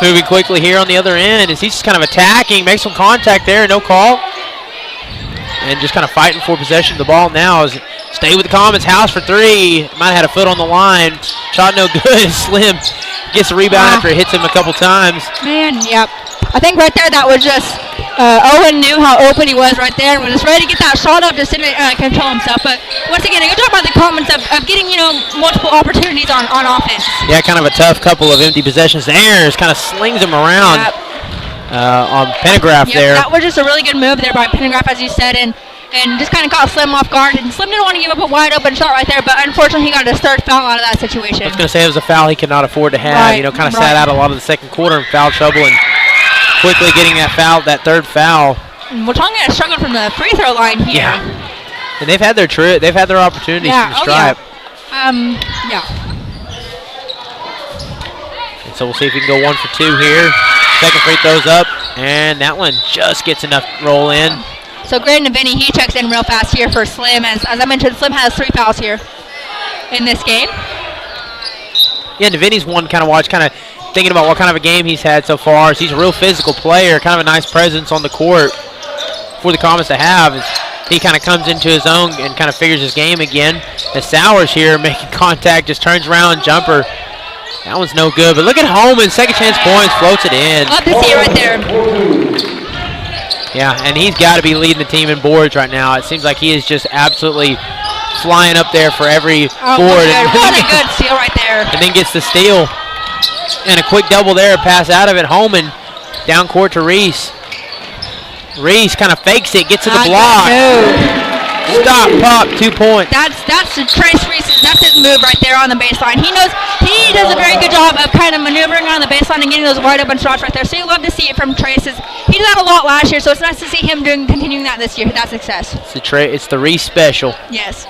Moving quickly here on the other end as he's just kind of attacking, makes some contact there, no call. And just kind of fighting for possession of the ball now. As stay with the Comets. House for three. Might have had a foot on the line. Shot no good. Slim gets the rebound after it hits him a couple times. Man, yep. I think right there that was just Owen knew how open he was right there and was just ready to get that shot up, just didn't control himself. But once again, a good job by the Comets of getting, multiple opportunities on offense. Yeah, kind of a tough couple of empty possessions there. Just kind of slings him around. Yep. On Pendergraph there. That was just a really good move there by Pendergraph, as you said, and just kind of caught Slim off guard. And Slim didn't want to give up a wide open shot right there, but unfortunately he got his third foul out of that situation. I was going to say it was a foul he could not afford to have. Right, Kind of sat out a lot of the second quarter in foul trouble, and quickly getting that third foul. And Watonga has struggled from the free throw line here. Yeah. And they've had their opportunities from the stripe. Yeah. And so we'll see if we can go 1 for 2 here. Second free throws up, and that one just gets enough roll in. So Graydon Vinny, he checks in real fast here for Slim. As I mentioned, Slim has 3 fouls here in this game. Yeah, and Vinny's one kind of thinking about what kind of a game he's had so far. He's a real physical player, kind of a nice presence on the court for the Comets to have. He kind of comes into his own and kind of figures his game again. As Sowers here making contact, just turns around, jumper. That one's no good, but look at Holman, second chance points, floats it in. Love to see it right there. Yeah, and he's got to be leading the team in boards right now. It seems like he is just absolutely flying up there for every board. What a good steal right there. And then gets the steal. And a quick double there, pass out of it. Holman down court to Reese. Reese kind of fakes it, gets to the block. Stop, pop, 2 points. That's Trace Reese's. That's his move right there on the baseline. He does a very good job of kind of maneuvering on the baseline and getting those wide open shots right there. So you love to see it from Trace's. He did that a lot last year, so it's nice to see him continuing that this year. That success. It's the Reese special. Yes.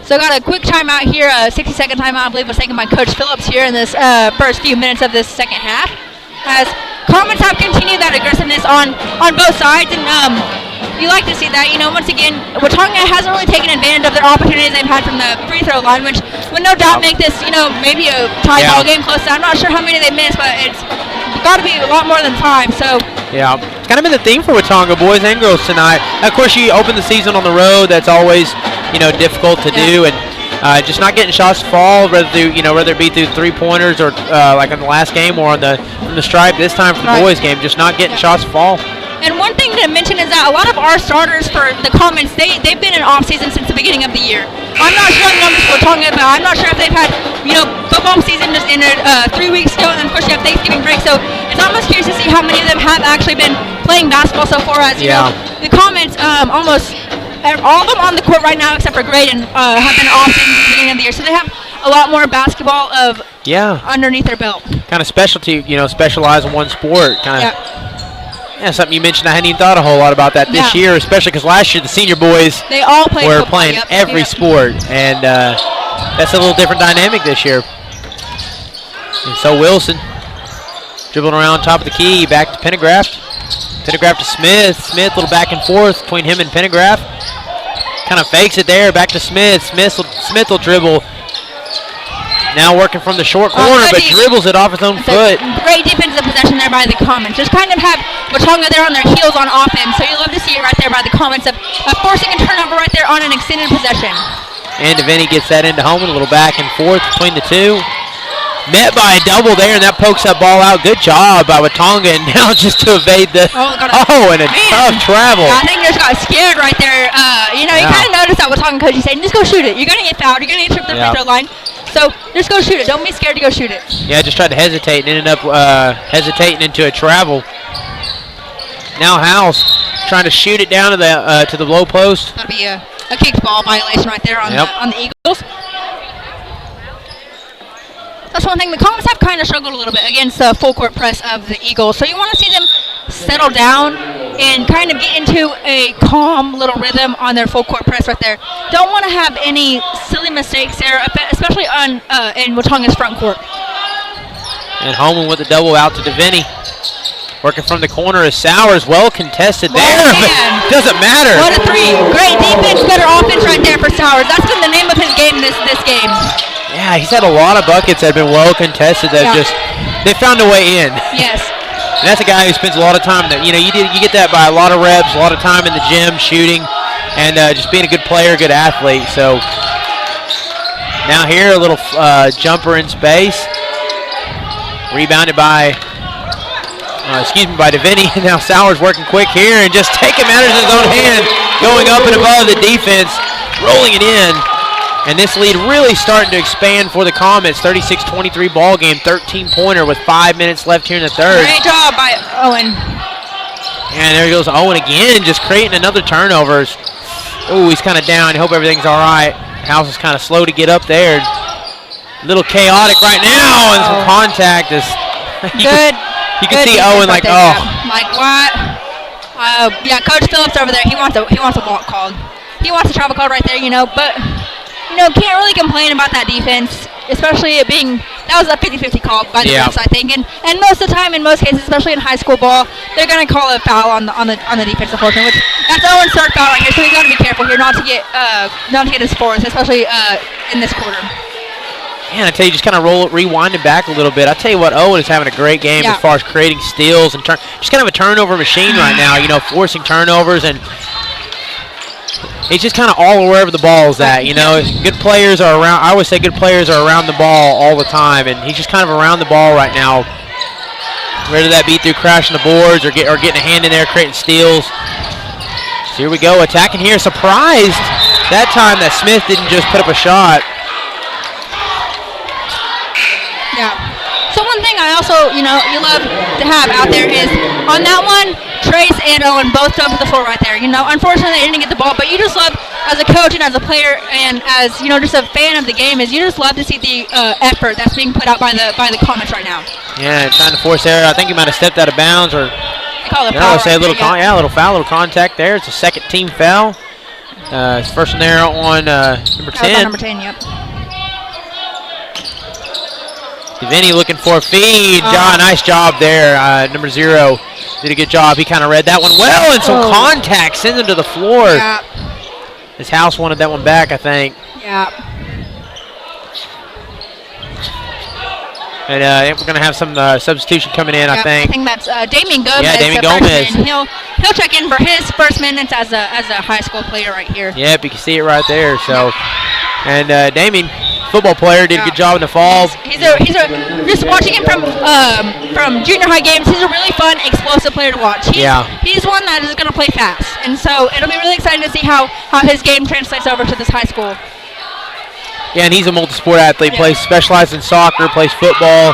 So got a quick timeout here, a 60-second timeout, I believe was taken by Coach Phillips here in this first few minutes of this second half. As Comets have continued that aggressiveness on both sides, and you like to see that. Once again, Watonga hasn't really taken advantage of their opportunities they've had from the free throw line, which would no doubt make this, maybe a tie ball game close. I'm not sure how many they missed, but it's got to be a lot more than 5. So yeah, it's kind of been the theme for Watonga boys and girls tonight. Of course, you open the season on the road. That's always difficult to do, and just not getting shots to fall, whether it be through 3-pointers or like in the last game or from the stripe. This time for the boys game, just not getting shots to fall. And one thing to mention is that a lot of our starters for the Comets, they've been in off-season since the beginning of the year. I'm not sure the numbers for Watonga, but I'm not sure if they've had, football season just ended 3 weeks ago, and then of course you have Thanksgiving break. So it's almost curious to see how many of them have actually been playing basketball so far. As the Comets, almost all of them on the court right now, except for Graydon, have been off-season since the beginning of the year. So they have a lot more basketball underneath their belt. Kind of specialty, specialize in one sport. Yeah, something you mentioned. I hadn't even thought a whole lot about that this year, especially because last year the senior boys they all were playing every sport, and that's a little different dynamic this year. And so Wilson dribbling around top of the key, back to Pendergraph. Pendergraph to Smith. Smith, little back and forth between him and Pendergraph. Kind of fakes it there, back to Smith. Smith will dribble. Now working from the short corner, but dribbles it off his own foot. Great defensive possession there by the Comets. Just kind of have Watonga there on their heels on offense. So you love to see it right there by the Comets of forcing a turnover right there on an extended possession. And Devaney gets that into Holman, a little back and forth between the two. Met by a double there, and that pokes that ball out. Good job by Watonga, and now just to evade the and a tough travel. I think they just got scared right there. You kind of noticed that Watonga coach saying, just go shoot it. You're going to get fouled. You're going to get tripped the free throw line. So just go shoot it. Don't be scared to go shoot it. Yeah, just tried to hesitate and ended up hesitating into a travel. Now House trying to shoot it down to the low post. That'll be a kicked ball violation right there on the Eagles. That's one thing. The Comets have kind of struggled a little bit against the full court press of the Eagles. So you want to see them settle down and kind of get into a calm little rhythm on their full court press right there. Don't want to have any silly mistakes there, especially in Watonga's front court. And Holman with the double out to Devaney. Working from the corner is Sowers, well contested there, but doesn't matter. What a three. Great defense, better offense right there for Sowers. That's been the name of his game this game. Yeah, he's had a lot of buckets that have been well contested that just they found a way in. Yes. And that's a guy who spends a lot of time. You get that by a lot of reps, a lot of time in the gym shooting, and just being a good player, good athlete. So now here a little jumper in space, rebounded by by Deviney. Now Sowers working quick here and just taking matters in his own hand, going up and above the defense, rolling it in. And this lead really starting to expand for the Comets. 36-23 ball game, 13-pointer with 5 minutes left here in the third. Great job by Owen. And there goes Owen again, just creating another turnovers. Ooh, he's kind of down. I hope everything's all right. House is kind of slow to get up there. A little chaotic right now, and some contact is. You can see Owen like, oh. Like what? Yeah, Coach Phillips over there. He wants a walk called. He wants a travel called right there, but can't really complain about that defense, especially it being that was a 50-50 call by the refs, I think. And most of the time, in most cases, especially in high school ball, they're gonna call a foul on the defensive portion, which that's Owen's third foul right here. So we gotta be careful here not to get his fourth, especially in this quarter. Man, I tell you, just kind of rewind it back a little bit. I tell you what, Owen is having a great game as far as creating steals and just kind of a turnover machine right now. Forcing turnovers, and he's just kind of all wherever the ball is at. Good players are around. I always say good players are around the ball all the time, and he's just kind of around the ball right now. Whether that be through crashing the boards or getting a hand in there, creating steals. So here we go, attacking here. Surprised that time that Smith didn't just put up a shot. Yeah. So one thing I also, you love to have out there is on that one, Trace and Owen both jumped to the floor right there. Unfortunately they didn't get the ball, but you just love, as a coach and as a player and as just a fan of the game, is you just love to see the effort that's being put out by the Comets right now. Yeah, trying to force error. I think he might have stepped out of bounds, or they call it a foul. Say a little a little foul, a little contact there. It's a second team foul. It's first one there on number 10. That was on number 10, yep. Deviney looking for a feed. Nice job there. Number 0 did a good job. He kind of read that one well, and some contact sends him to the floor. Yeah. His house wanted that one back, I think. Yeah. And we're going to have some substitution coming in, I think. I think that's Damian Gomez. Yeah, Damian Gomez. He'll check in for his first minutes as a high school player right here. Yep, you can see it right there. So, and Damian, football player, did a good job in the fall. He's just watching him from junior high games. He's a really fun, explosive player to watch. He's one that is going to play fast, and so it'll be really exciting to see how his game translates over to this high school. Yeah, and he's a multi-sport athlete. Plays specialized in soccer, plays football,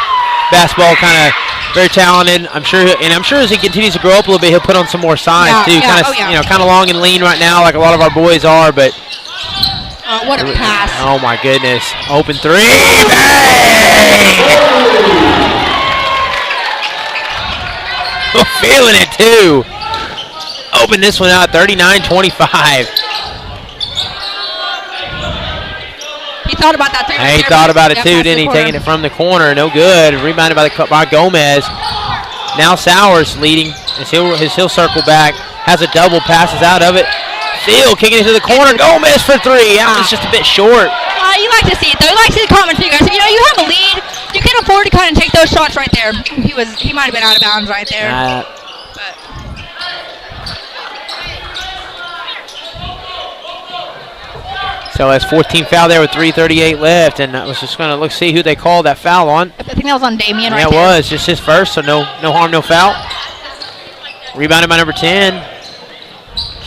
basketball. Kind of very talented. I'm sure as he continues to grow up a little bit, he'll put on some more size too. Kind of long and lean right now, like a lot of our boys are, but. What a pass. Oh, my goodness. Open three. Bang! Feeling it, too. Open this one out, 39-25. He thought about that, too. He thought about it, too, didn't he? Taking it from the corner. No good. Rebounded by Gomez. Now Sowers leading as he'll circle back. Has a double, passes out of it. Field kicking it to the corner. Gomez for 3. That was just a bit short. You like to see it, though. You like to see the comments, you guys. If you have a lead, you can afford to kind of take those shots right there. He might have been out of bounds right there. So that's 14 foul there with 3:38 left, and I was just going to see who they called that foul on. I think that was on Damian right there. Yeah, it was. Just his first, so no harm, no foul. Rebounded by number 10.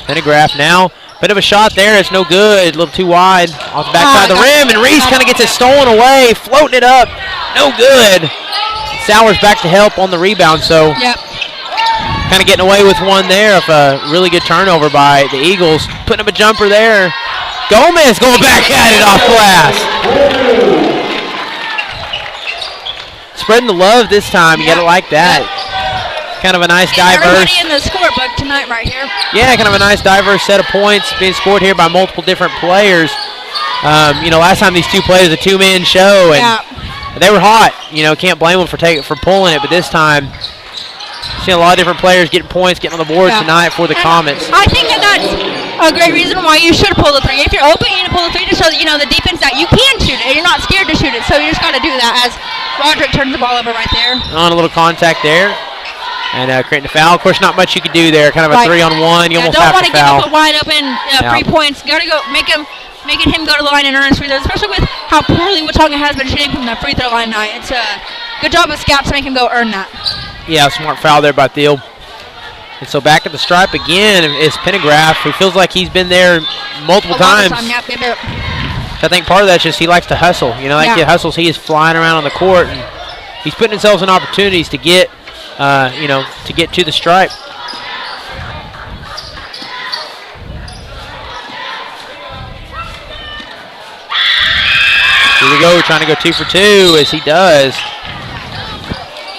Pennegraph now. Bit of a shot there. It's no good. A little too wide. Off the backside of the rim, and Reese kind of gets it stolen away. Floating it up. No good. Sowers back to help on the rebound, so kind of getting away with one there of a really good turnover by the Eagles. Putting up a jumper there. Gomez going back at it off glass. Spreading the love this time. You got to like that. Kind of a nice diverse. Everybody in the scorebook tonight right here. Yeah, kind of a nice diverse set of points being scored here by multiple different players. Last time these two played as a two-man show, and they were hot. Can't blame them for pulling it, but this time, seeing a lot of different players getting points, getting on the board tonight for the Comets. I think that's a great reason why you should pull the three. If you're open, you need to pull the three to show that, the defense that you can shoot it and you're not scared to shoot it. So you just got to do that as Roderick turns the ball over right there. On a little contact there. And creating a foul. Of course, not much you could do there. Kind of a 3-on-1. You almost have to foul. Don't want to give up a wide open 3 points. Got to go making him go to the line and earn his free throws, especially with how poorly Watonga has been shooting from the free throw line tonight. It's a good job of scouts to make him go earn that. Yeah, smart foul there by Thiel. And so back at the stripe again is Pendergraft, who feels like he's been there multiple times. I think part of that's just he likes to hustle. That kid hustles. He is flying around on the court, and he's putting himself in opportunities to get, to get to the stripe. Here we go, trying to go 2 for 2 as he does.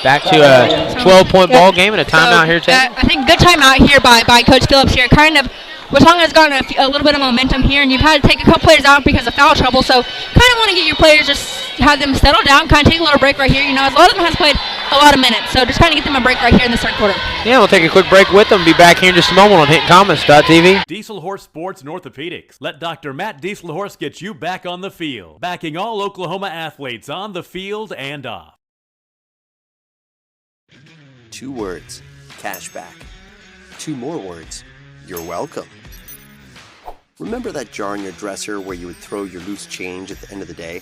Back to a 12-point ball game and a timeout here, Ted. I think good timeout here by Coach Phillips here. Watonga has gotten a little bit of momentum here, and you've had to take a couple players out because of foul trouble. So kind of want to get your players, just have them settle down, kind of take a little break right here. A lot of them has played a lot of minutes, so just kind of get them a break right here in the third quarter. Yeah, we'll take a quick break with them. Be back here in just a moment on HintonComets.tv. Dieselhorse Sports and Orthopedics. Let Dr. Matt Dieselhorse get you back on the field. Backing all Oklahoma athletes on the field and off. 2 words, cashback. 2 more words, you're welcome. Remember that jar in your dresser where you would throw your loose change at the end of the day?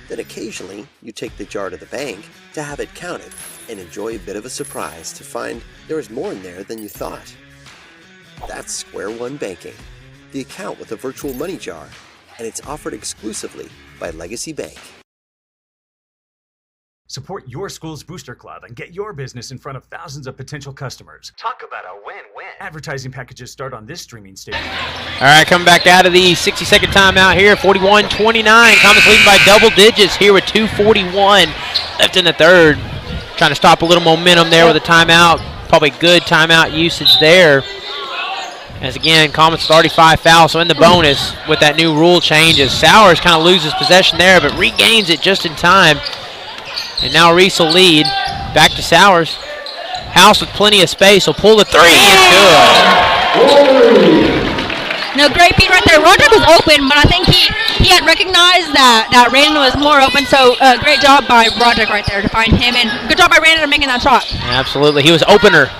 Then occasionally, you take the jar to the bank to have it counted and enjoy a bit of a surprise to find there is more in there than you thought. That's Square One Banking, the account with a virtual money jar, and it's offered exclusively by Legacy Bank. Support your school's booster club and get your business in front of thousands of potential customers. Talk about a win-win. Advertising packages start on this streaming station. All right, coming back out of the 60-second timeout here, 41-29. Comets leading by double digits here with 2:41 left in the third. Trying to stop a little momentum there with a timeout. Probably good timeout usage there. As again, Comets with already 5 fouls, so in the bonus with that new rule change as Sowers kind of loses possession there, but regains it just in time. And now Reese will lead. Back to Sowers. House with plenty of space will pull the 3. It's good. No, great beat right there. Roderick was open, but I think he had recognized that Randon was more open. So great job by Roderick right there to find him, and good job by Randon making that shot. Absolutely, he was opener.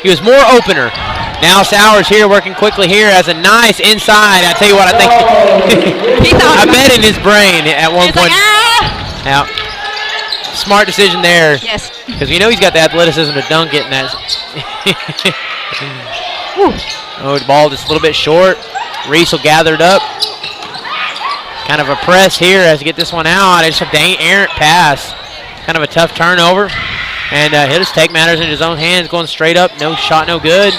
He was more opener. Now Sowers here working quickly here has a nice inside. I tell you what, I think I bet in his brain at one point. Yeah. Smart decision there. Yes. Because he's got the athleticism to dunk it, and that's. The ball just a little bit short. Reese will gather it up. Kind of a press here as to get this one out. It's an errant pass. Kind of a tough turnover. And he'll just take matters into his own hands, going straight up. No shot, no good.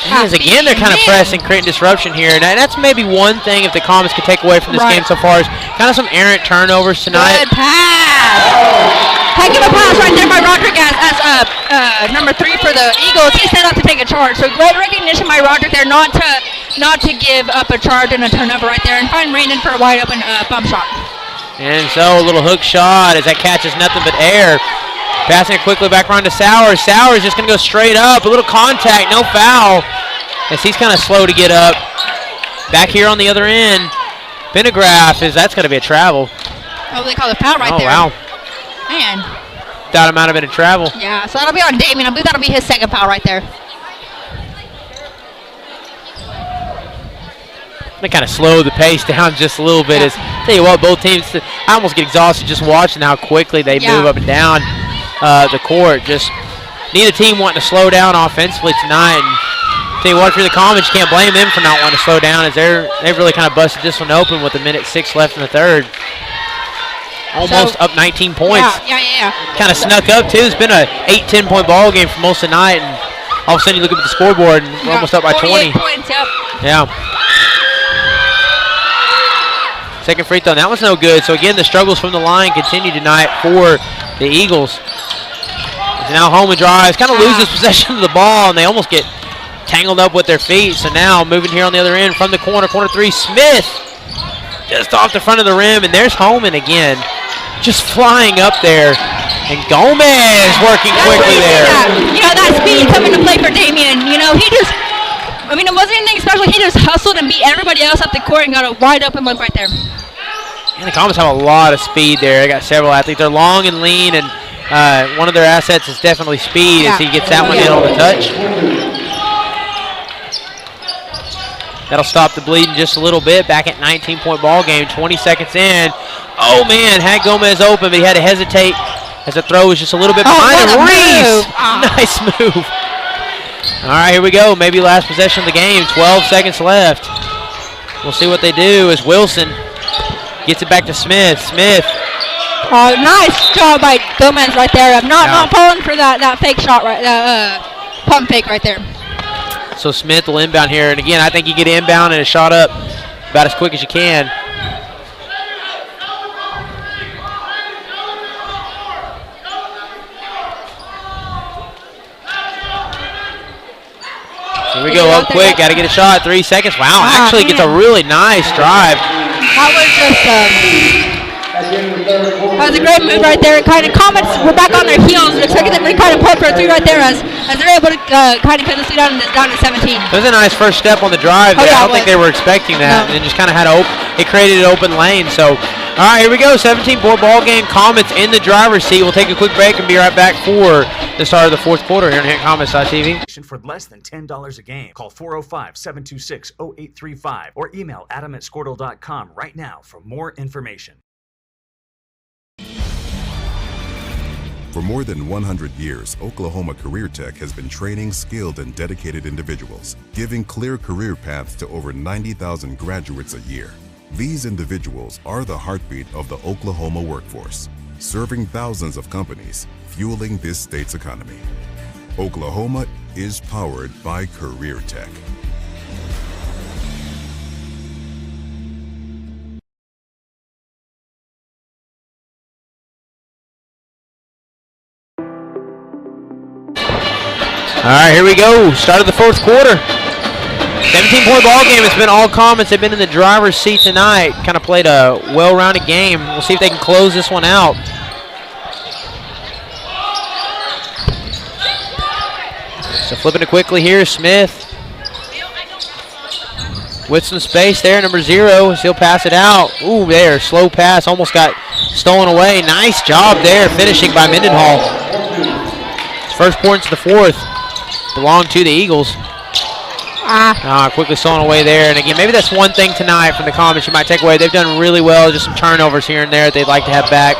As again, they're kind of pressing, creating disruption here. And that's maybe one thing if the Comets could take away from this game so far is kind of some errant turnovers tonight. Good pass. Heck of a pass right there by Roderick as number 3 for the Eagles. He set out to take a charge. So great recognition by Roderick there not to give up a charge and a turnover right there and find Randon for a wide open bump shot. And so a little hook shot as that catches nothing but air. Passing it quickly back around to Sowers. Sowers just going to go straight up. A little contact, no foul. As he's kind of slow to get up. Back here on the other end. Pendergraft that's going to be a travel. Oh, they call the foul right there. Oh, wow. Man. Thought it might have been a travel. Yeah, so that'll be on Damien. I believe that'll be his second foul right there. They kind of slow the pace down just a little bit. Yeah. Tell you what, both teams, I almost get exhausted just watching how quickly they move up and down the court. Just neither team wanting to slow down offensively tonight. And tell you what, if you're the Comets, you can't blame them for not wanting to slow down as they've really kind of busted this one open with 1:06 left in the third. Almost up 19 points. Yeah. Kind of snuck up too. It's been a 8-10 point ball game for most of the night, and all of a sudden you look at the scoreboard and we're almost up by 20. Points, yep. Yeah. Second free throw, that was no good. So again, the struggles from the line continue tonight for the Eagles. Now Holman drives, kind of loses possession of the ball, and they almost get tangled up with their feet. So now moving here on the other end from the corner 3, Smith just off the front of the rim, and there's Holman again, just flying up there. And Gomez working quickly there. That speed coming to play for Damien. He just I mean, it wasn't anything special. He just hustled and beat everybody else up the court and got a wide open look right there. And the Comets have a lot of speed there. They got several athletes. They're long and lean, and one of their assets is definitely speed as he gets that one in on the touch. That'll stop the bleeding just a little bit. Back at 19-point ball game, 20 seconds in. Oh, man, had Gomez open, but he had to hesitate as the throw was just a little bit behind. And Reese, nice move. All right, here we go. Maybe last possession of the game. 12 seconds left. We'll see what they do as Wilson gets it back to Smith. Smith. Nice job by Gomez right there. I'm not falling for that fake shot pump fake right there. So Smith will inbound here, and again, I think you get inbound and a shot up about as quick as you can. Here we go, up quick, got to get a shot, 3 seconds. Wow, actually gets a really nice drive. That was just that was a great move right there. Kind of Comets were back on their heels, expecting them to kind of pull for a three right there as they're able to kind of cut this down to 17. It was a nice first step on the drive there. I don't think they were expecting that. And it just kind of had it created an open lane. So, all right, here we go. 17-point ball game. Comets in the driver's seat. We'll take a quick break and be right back for the start of the fourth quarter here on HintComets.tv. For less than $10 a game, call 405-726-0835 or email adam@squirtle.com right now for more information. For more than 100 years, Oklahoma Career Tech has been training skilled and dedicated individuals, giving clear career paths to over 90,000 graduates a year. These individuals are the heartbeat of the Oklahoma workforce, serving thousands of companies, fueling this state's economy. Oklahoma is powered by Career Tech. All right, here we go. Start of the fourth quarter. 17-point ball game. It's been all Comets. They've been in the driver's seat tonight. Kind of played a well-rounded game. We'll see if they can close this one out. So flipping it quickly here, Smith. With some space there, number 0. He'll pass it out. Ooh, there, slow pass. Almost got stolen away. Nice job there, finishing by Mendenhall. First points of the fourth belong to the Eagles. Quickly stolen away there. And again, maybe that's one thing tonight from the Comets you might take away. They've done really well, just some turnovers here and there that they'd like to have back.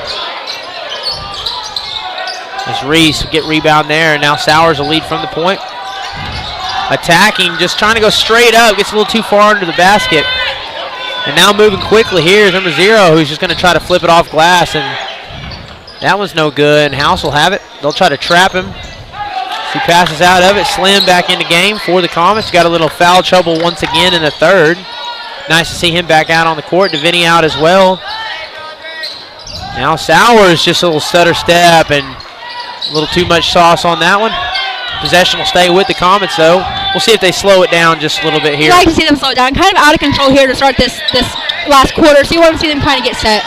As Reese will get rebound there, and now Sowers will lead from the point. Attacking, just trying to go straight up, gets a little too far under the basket. And now moving quickly here is number 0, who's just going to try to flip it off glass, and that one's no good, and House will have it. They'll try to trap him. He passes out of it. Slim back into game for the Comets. Got a little foul trouble once again in the third. Nice to see him back out on the court. Deviney out as well. Now Sowers, just a little stutter step and a little too much sauce on that one. Possession will stay with the Comets, though. We'll see if they slow it down just a little bit here. I'd like to see them slow it down. Kind of out of control here to start this last quarter. So you want to see them kind of get set.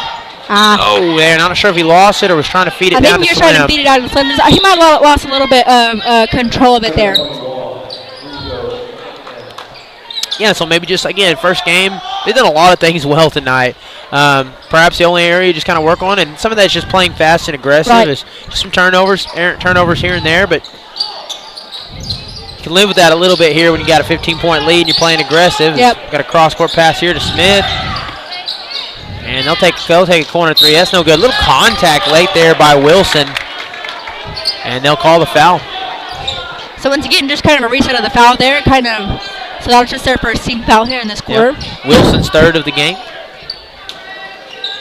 Oh, there. Not sure if he lost it or was trying to feed it down to Slim. I think he was trying to feed it out to Slim. He might have lost a little bit of control of it there. Yeah, so maybe just, again, first game. They've done a lot of things well tonight. Perhaps the only area you just kind of work on, and some of that's just playing fast and aggressive, is just some errant turnovers here and there, but you can live with that a little bit here when you got a 15-point lead and you're playing aggressive. Yep. Got a cross-court pass here to Smith. And they'll take a corner 3. That's no good. A little contact late there by Wilson. And they'll call the foul. So once again, just kind of a reset of the foul there. So that was just their first team foul here in this quarter. Yep. Wilson's third of the game.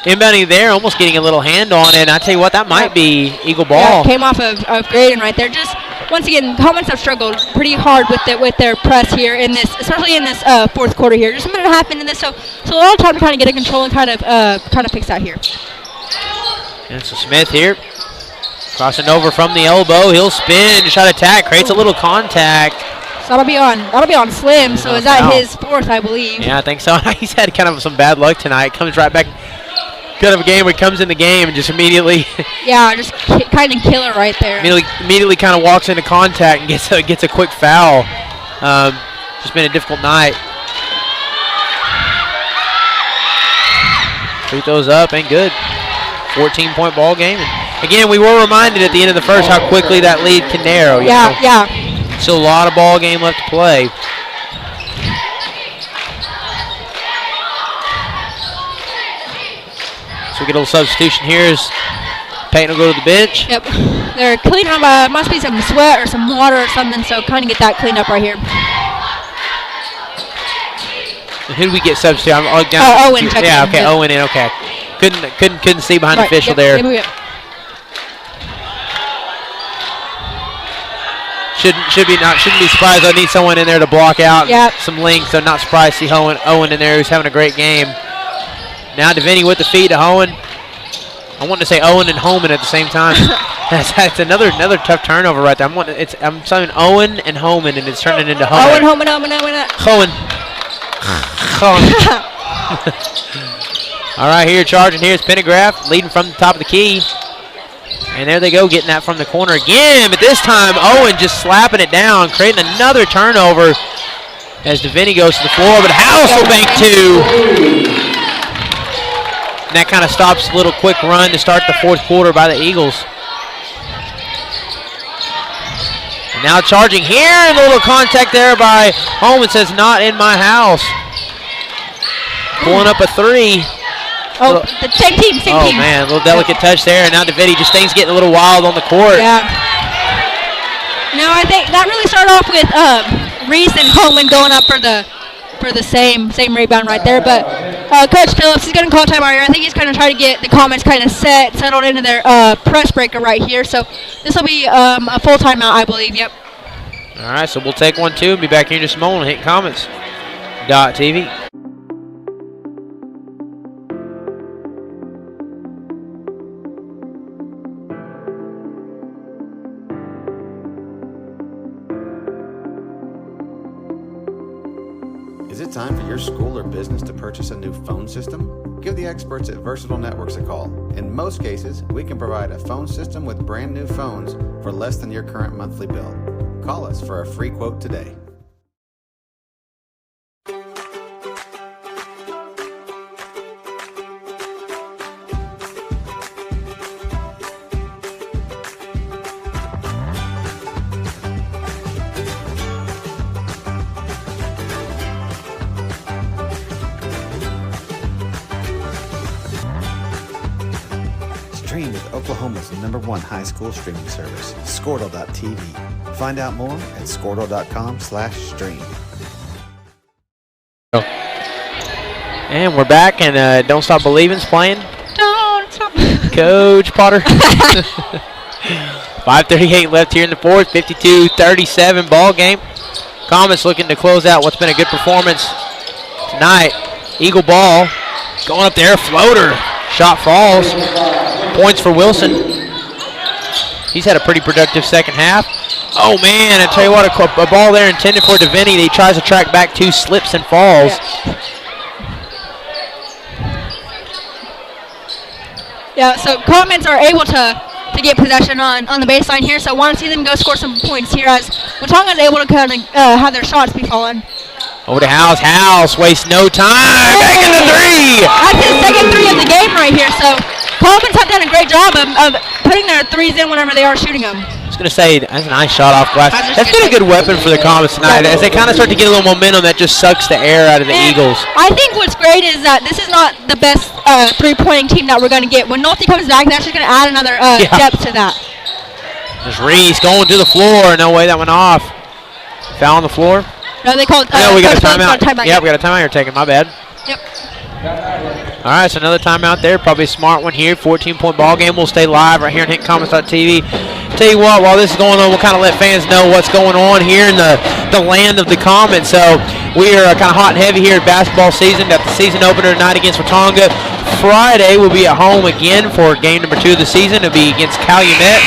Inbounding there, almost getting a little hand on it. And I tell you what, that might be Eagle ball. Yeah, came off of Graydon right there. Just once again, Comets have struggled pretty hard with their press here in this, especially in this fourth quarter here. Just a minute and a half into this, so a lot of time to kind of get in control and kind of fix that here. And so Smith here, crossing over from the elbow. He'll spin, try to attack, creates a little contact. So that'll be on Slim. So is that his fourth, I believe? Yeah, I think so. He's had kind of some bad luck tonight. Comes right back. Kind of a game where he comes in the game and just immediately just kind of killer right there. Immediately kind of walks into contact and gets a quick foul. Just been a difficult night. Free throws up, ain't good. 14-point ball game. And again, we were reminded at the end of the first how quickly that lead can narrow. Yeah. Still a lot of ball game left to play. So we get a little substitution here as Peyton will go to the bench. Yep. They're cleaning up, must be some sweat or some water or something, so kind of get that cleaned up right here. And who did we get substitute? Owen. Yeah, okay, yep. Owen in, okay. Couldn't see behind the official there. Yep. Shouldn't be surprised. I need someone in there to block out some length, so not surprised to see Owen in there who's having a great game. Now DeVinny with the feed to Owen. I wanted to say Owen and Holman at the same time. That's another tough turnover right there. I'm saying Owen and Holman, and it's turning into Holman. Owen. All right, here charging. Here's Pendergraft leading from the top of the key. And there they go, getting that from the corner again. But this time, Owen just slapping it down, creating another turnover as DeVinny goes to the floor. But Hasselbank too. And that kind of stops a little quick run to start the fourth quarter by the Eagles. And now charging here, a little contact there by Holman, says not in my house. Pulling up a three. Oh, the same team. Oh man, a little delicate touch there, and now DeVinny just things getting a little wild on the court. Yeah. No, I think that really started off with Reese and Holman going up for the same rebound right there, but Coach Phillips is going to call timeout here. I think he's going to try to get the Comets kind of settled into their press breaker right here. So this will be a full timeout, I believe. Yep. All right, so we'll take one, too, and be back here in just a moment. Hit Comets.tv. Is it time for your school or business to purchase a new phone system? Give the experts at Versatile Networks a call. In most cases, we can provide a phone system with brand new phones for less than your current monthly bill. Call us for a free quote today. Stream with Oklahoma's #1 high school streaming service, Squirtle.tv. Find out more at Squirtle.com/stream. And we're back, and Don't Stop Believing's playing. Don't stop. Coach Potter. 5:38 left here in the fourth, 52-37 ball game. Comets looking to close out what's been a good performance tonight. Eagle ball going up there, floater. Shot falls. Points for Wilson. He's had a pretty productive second half. Oh, man, I tell you what, a ball there intended for DeVinny that he tries to track back to, slips and falls. Yeah, so Comets are able to get possession on the baseline here, so I want to see them go score some points here as Watonga is able to kind of have their shots be falling. Over to House wastes no time. Back in the three. That's his second three of the game right here, so Comets have done a great job of putting their threes in whenever they are shooting them. I was going to say, that's a nice shot off glass. That's been a good weapon for the Comets tonight. As they kind of start to get a little momentum, that just sucks the air out of the Eagles. I think what's great is that this is not the best three-pointing team that we're going to get. When Nolte comes back, that's just going to add another depth to that. There's Reese going to the floor. No way, that went off. Foul on the floor. No, they called. No, we got a timeout. Yeah, we got a timeout here taken. My bad. Yep. All right, so another timeout there. Probably a smart one here. 14-point ball game. We'll stay live right here on HitComets.tv. Tell you what, while this is going on, we'll kind of let fans know what's going on here in the land of the Comets. So we are kind of hot and heavy here at basketball season. Got the season opener tonight against Watonga. Friday we'll be at home again for game number 2 of the season. It'll be against Calumet.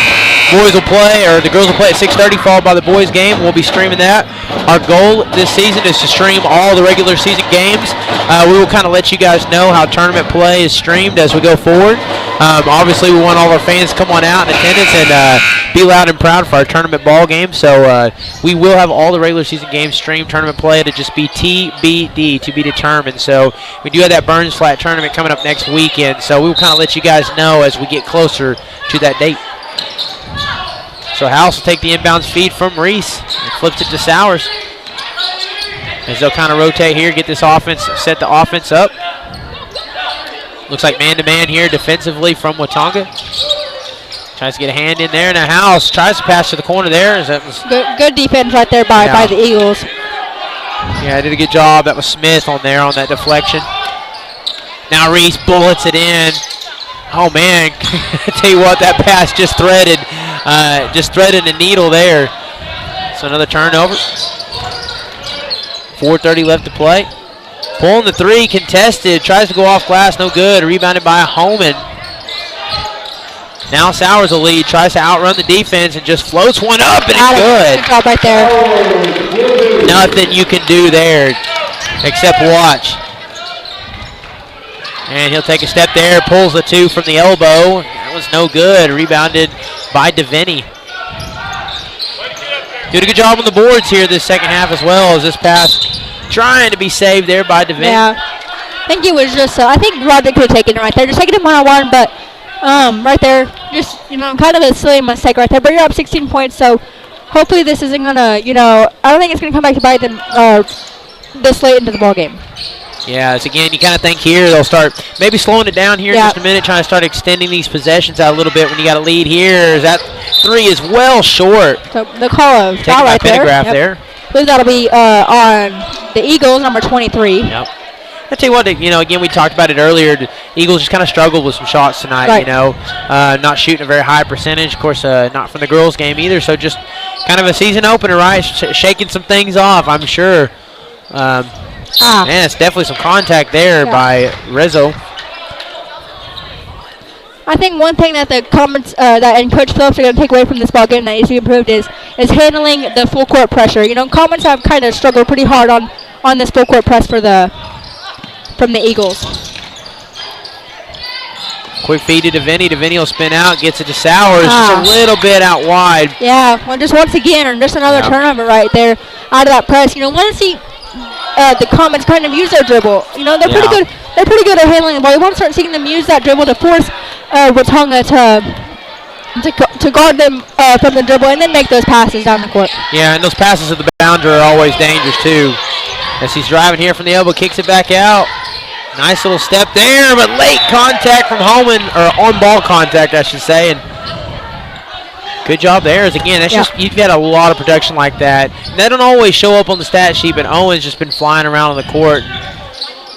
The girls will play at 6:30, followed by the boys game. We'll be streaming that. Our goal this season is to stream all the regular season games. We will kind of let you guys know how tournament play is streamed as we go forward. Obviously, we want all our fans to come on out in attendance and be loud and proud for our tournament ball game. So we will have all the regular season games streamed. Tournament play, it'll just be TBD, to be determined. So we do have that Burns Flat tournament coming up next weekend. So we will kind of let you guys know as we get closer to that date. So House will take the inbounds feed from Reese and flips it to Sowers. As they'll kind of rotate here, get this offense, set the offense up. Looks like man-to-man here defensively from Watonga. Tries to get a hand in there, and a House tries to pass to the corner there. That was good defense right there by the Eagles. Yeah, did a good job. That was Smith on there on that deflection. Now Reese bullets it in. Oh, man. I tell you what, that pass just threaded the needle there. So another turnover. 4:30 left to play. Pulling the three, contested. Tries to go off glass, no good. Rebounded by Holman. Now Sowers will lead. Tries to outrun the defense and just floats one up, and it's good. Good job right there. Nothing you can do there except watch. And he'll take a step there. Pulls the two from the elbow. That was no good. Rebounded by DeVinny. Did a good job on the boards here this second half as well as this pass trying to be saved there by DeVinny. Yeah, I think it was just, I think Roderick could have taken it right there. Just taking it one-on-one, but right there, just, kind of a silly mistake right there. But you're up 16 points, so hopefully this isn't going to, I don't think it's going to come back to bite them this late into the ball game. Yeah, so again, you kind of think here they'll start maybe slowing it down here in just a minute, trying to start extending these possessions out a little bit when you got a lead here. That three is well short. So the call of foul right there. There. I believe that'll be on the Eagles, number 23. Yep. I tell you what, again, we talked about it earlier. The Eagles just kind of struggled with some shots tonight, not shooting a very high percentage. Of course, not from the girls' game either, so just kind of a season opener, right? Shaking some things off, I'm sure. Man, it's definitely some contact there by Rizzo. I think one thing that the comments and Coach Phillips are going to take away from this ball game that needs to be improved is handling the full court pressure. Comments have kind of struggled pretty hard on this full court press from the Eagles. Quick feed to DeVinny. DeVinny will spin out, gets it to Sowers, just a little bit out wide. Yeah, well, just once again, just another turnover right there out of that press. Want to see the Comets kind of use their dribble. They're pretty good. They're pretty good at handling the ball. You want to start seeing them use that dribble to force Watonga to guard them from the dribble and then make those passes down the court. Yeah, and those passes at the boundary are always dangerous too. As he's driving here from the elbow, kicks it back out. Nice little step there, but late contact from Holman, or on-ball contact, I should say. And good job there. Again, that's just, you've got a lot of production like that. And that don't always show up on the stat sheet, but Owen's just been flying around on the court,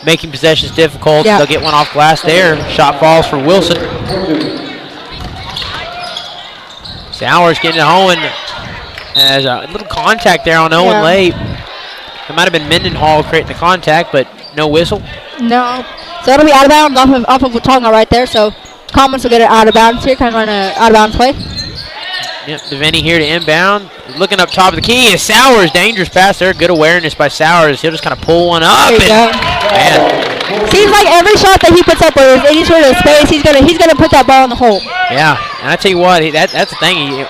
making possessions difficult. They'll get one off glass there. Shot falls for Wilson. Sowers getting to Owen. There's a little contact there on Owen late. It might have been Mendenhall creating the contact, but no whistle. No. So it'll be out of bounds off of Watonga right there. So Comets will get it out of bounds here, kind of on an out of bounds play. Yep, DeVinny here to inbound. Looking up top of the key is Sowers. Dangerous pass there. Good awareness by Sowers. He'll just kind of pull one up. There you go. Man. Seems like every shot that he puts up where there's any sort of space, he's gonna put that ball in the hole. Yeah, and I tell you what, that's the thing.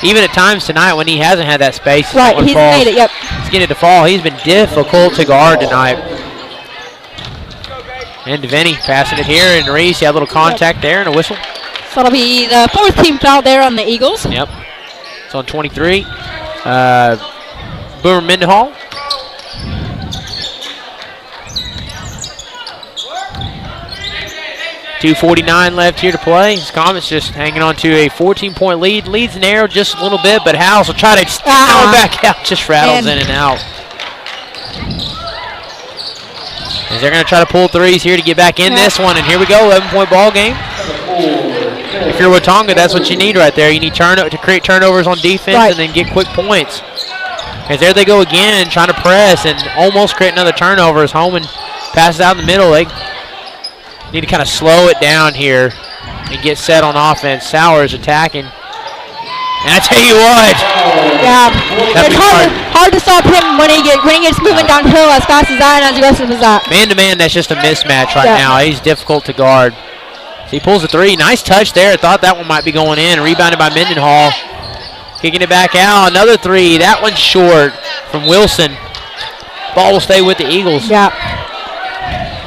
Even at times tonight when he hasn't had that space, he's made it. Yep. He's getting it to fall. He's been difficult to guard tonight. And DeVinny passing it here, and Reese had a little contact there and a whistle. So it'll be the fourth team foul there on the Eagles. Yep. It's on 23. Boomer Mendenhall. .249 left here to play. His Comets just hanging on to a 14-point lead. Leads narrow just a little bit, but House will try to extend back out. Just rattles in and out. As they're going to try to pull threes here to get back in this one. And here we go, 11-point ball game. If you're Watonga, that's what you need right there. You need to create turnovers on defense and then get quick points. As there they go again, trying to press and almost create another turnover as Holman passes out in the middle. They need to kind of slow it down here and get set on offense. Sowers attacking. And I tell you what. Yeah, it's hard to stop him when he gets moving downhill as fast as that and as aggressive as that. Man-to-man, that's just a mismatch right now. He's difficult to guard. So he pulls a three. Nice touch there. I thought that one might be going in. Rebounded by Mendenhall. Kicking it back out. Another three. That one's short from Wilson. Ball will stay with the Eagles. Yeah.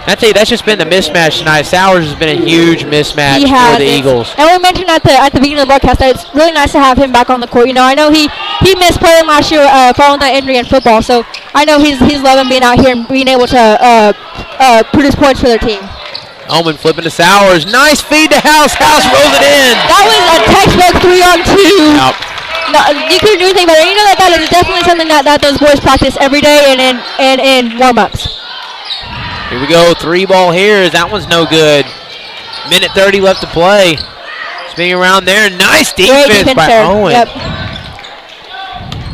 I tell you, that's just been the mismatch tonight. Sowers has been a huge mismatch for the Eagles. And we mentioned at the beginning of the broadcast that it's really nice to have him back on the court. You know, I know he missed playing last year following that injury in football, so I know he's loving being out here and being able to produce points for their team. Omen flipping to Sowers. Nice feed to House. House rolls it in. That was a textbook 3-on-2. Yep. No, you couldn't do anything better. You know that is definitely something that those boys practice every day and in warm-ups. Here we go. 3-ball here. That one's no good. Minute 30 left to play. Spinning around there. Nice defense by there. Owen. Yep.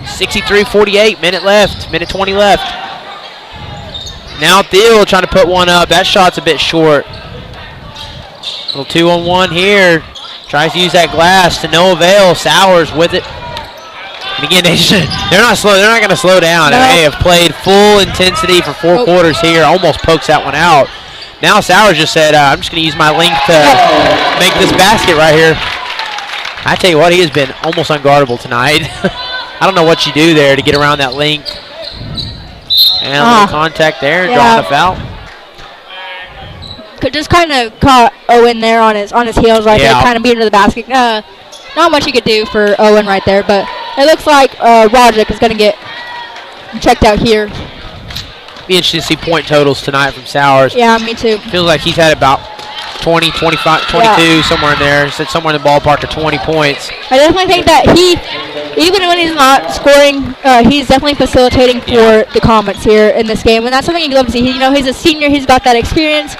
63-48. Minute left. Minute 20 left. Now Thiel trying to put one up. That shot's a bit short. Little 2-on-1 here. Tries to use that glass to no avail. Sowers with it. And again, they're not slow. They're not going to slow down. No. They have played full intensity for 4 quarters here. Almost pokes that one out. Now Sowers just said, I'm just going to use my length to make this basket right here. I tell you what, he has been almost unguardable tonight. I don't know what you do there to get around that length. And a little contact there, drawing the foul. Could just kind of caught Owen there on his heels right there, kind of beat into the basket. Not much you could do for Owen right there, but it looks like Roderick is going to get checked out here. Be interesting to see point totals tonight from Sowers. Yeah, me too. Feels like he's had about 20, 25, 22, somewhere in there. Said somewhere in the ballpark of 20 points. I definitely think that even when he's not scoring, he's definitely facilitating for the Comets here in this game, and that's something you love to see. He's a senior. He's got that experience.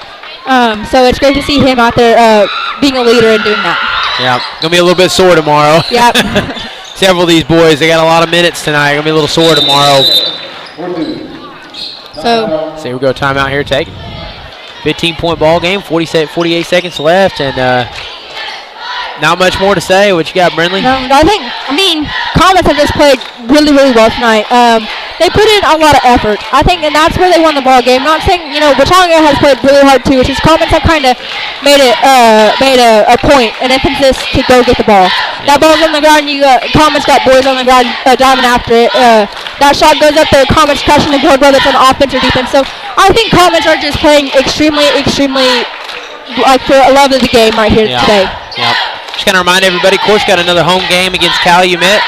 So it's great to see him out there being a leader and doing that. Yeah, going to be a little bit sore tomorrow. Yep. Several of these boys, they got a lot of minutes tonight. Going to be a little sore tomorrow. So here we go, timeout here taken. 15-point ball game, 48 seconds left, and not much more to say. What you got, Brindley? No, Comets have just played really, really well tonight. They put in a lot of effort, I think, and that's where they won the ball game. Not saying, Watonga has played really hard too, which is Comets have kind of made a point, an emphasis to go get the ball. That ball's on the ground. Comets got boys on the ground diving after it. That shot goes up there. Comets crushing the board, whether it's on offense or defense. So I think Comets are just playing extremely, for a love of the game right here today. Yep. Just kind of remind everybody, of course, got another home game against Calumet.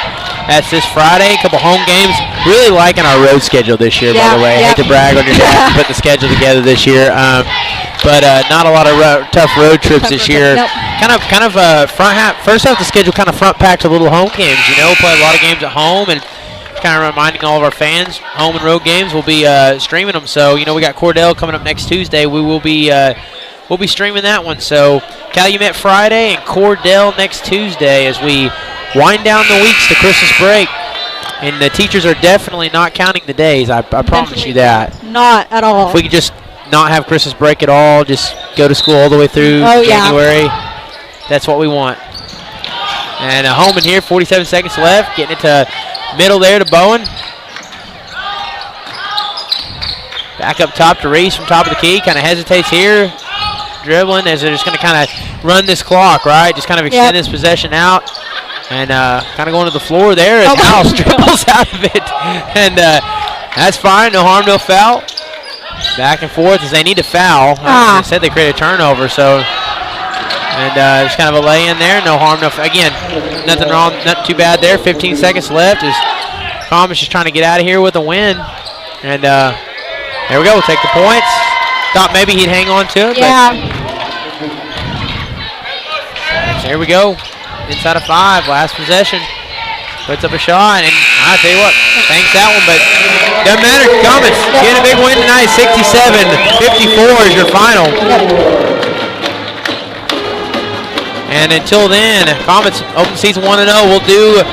That's this Friday. A couple home games. Really liking our road schedule this year, by the way. I hate to brag on your dad for putting the schedule together this year, but not a lot of tough road trips this year. Nope. Kind of first half of the schedule kind of front packed to little home games. Play a lot of games at home, and kind of reminding all of our fans, home and road games, we'll be streaming them. So we got Cordell coming up next Tuesday. We'll be streaming that one. So Calumet Friday and Cordell next Tuesday as we wind down the weeks to Christmas break. And the teachers are definitely not counting the days. I promise you that. Not at all. If we could just not have Christmas break at all, just go to school all the way through January. That's what we want. And home in here, 47 seconds left. Getting it to middle there to Bowen. Back up top to Reese from top of the key. Kind of hesitates here. Dribbling as they're just going to kind of run this clock, right? Just kind of extend this possession out. And kind of going to the floor there as House dribbles out of it. And that's fine. No harm, no foul. Back and forth as they need to foul. They said they created a turnover, so. And just kind of a lay in there. No harm, no foul. Again, nothing wrong, nothing too bad there. 15 seconds left as Thomas just trying to get out of here with a win. And there we go. We'll take the points. Thought maybe he'd hang on to it. Yeah. So here we go. Inside of 5, last possession. Puts up a shot, and I tell you what, thanks that one, but doesn't matter. Comets getting a big win tonight, 67-54 is your final. And until then, Comets open season 1-0. We'll do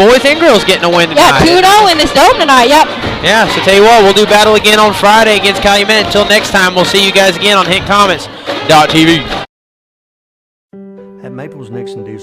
boys and girls getting a win tonight. Yeah, 2-0 in this dome tonight, yep. Yeah, so tell you what, we'll do battle again on Friday against Calumet. Until next time, we'll see you guys again on HintComets.tv. At Maples Nixon Diesel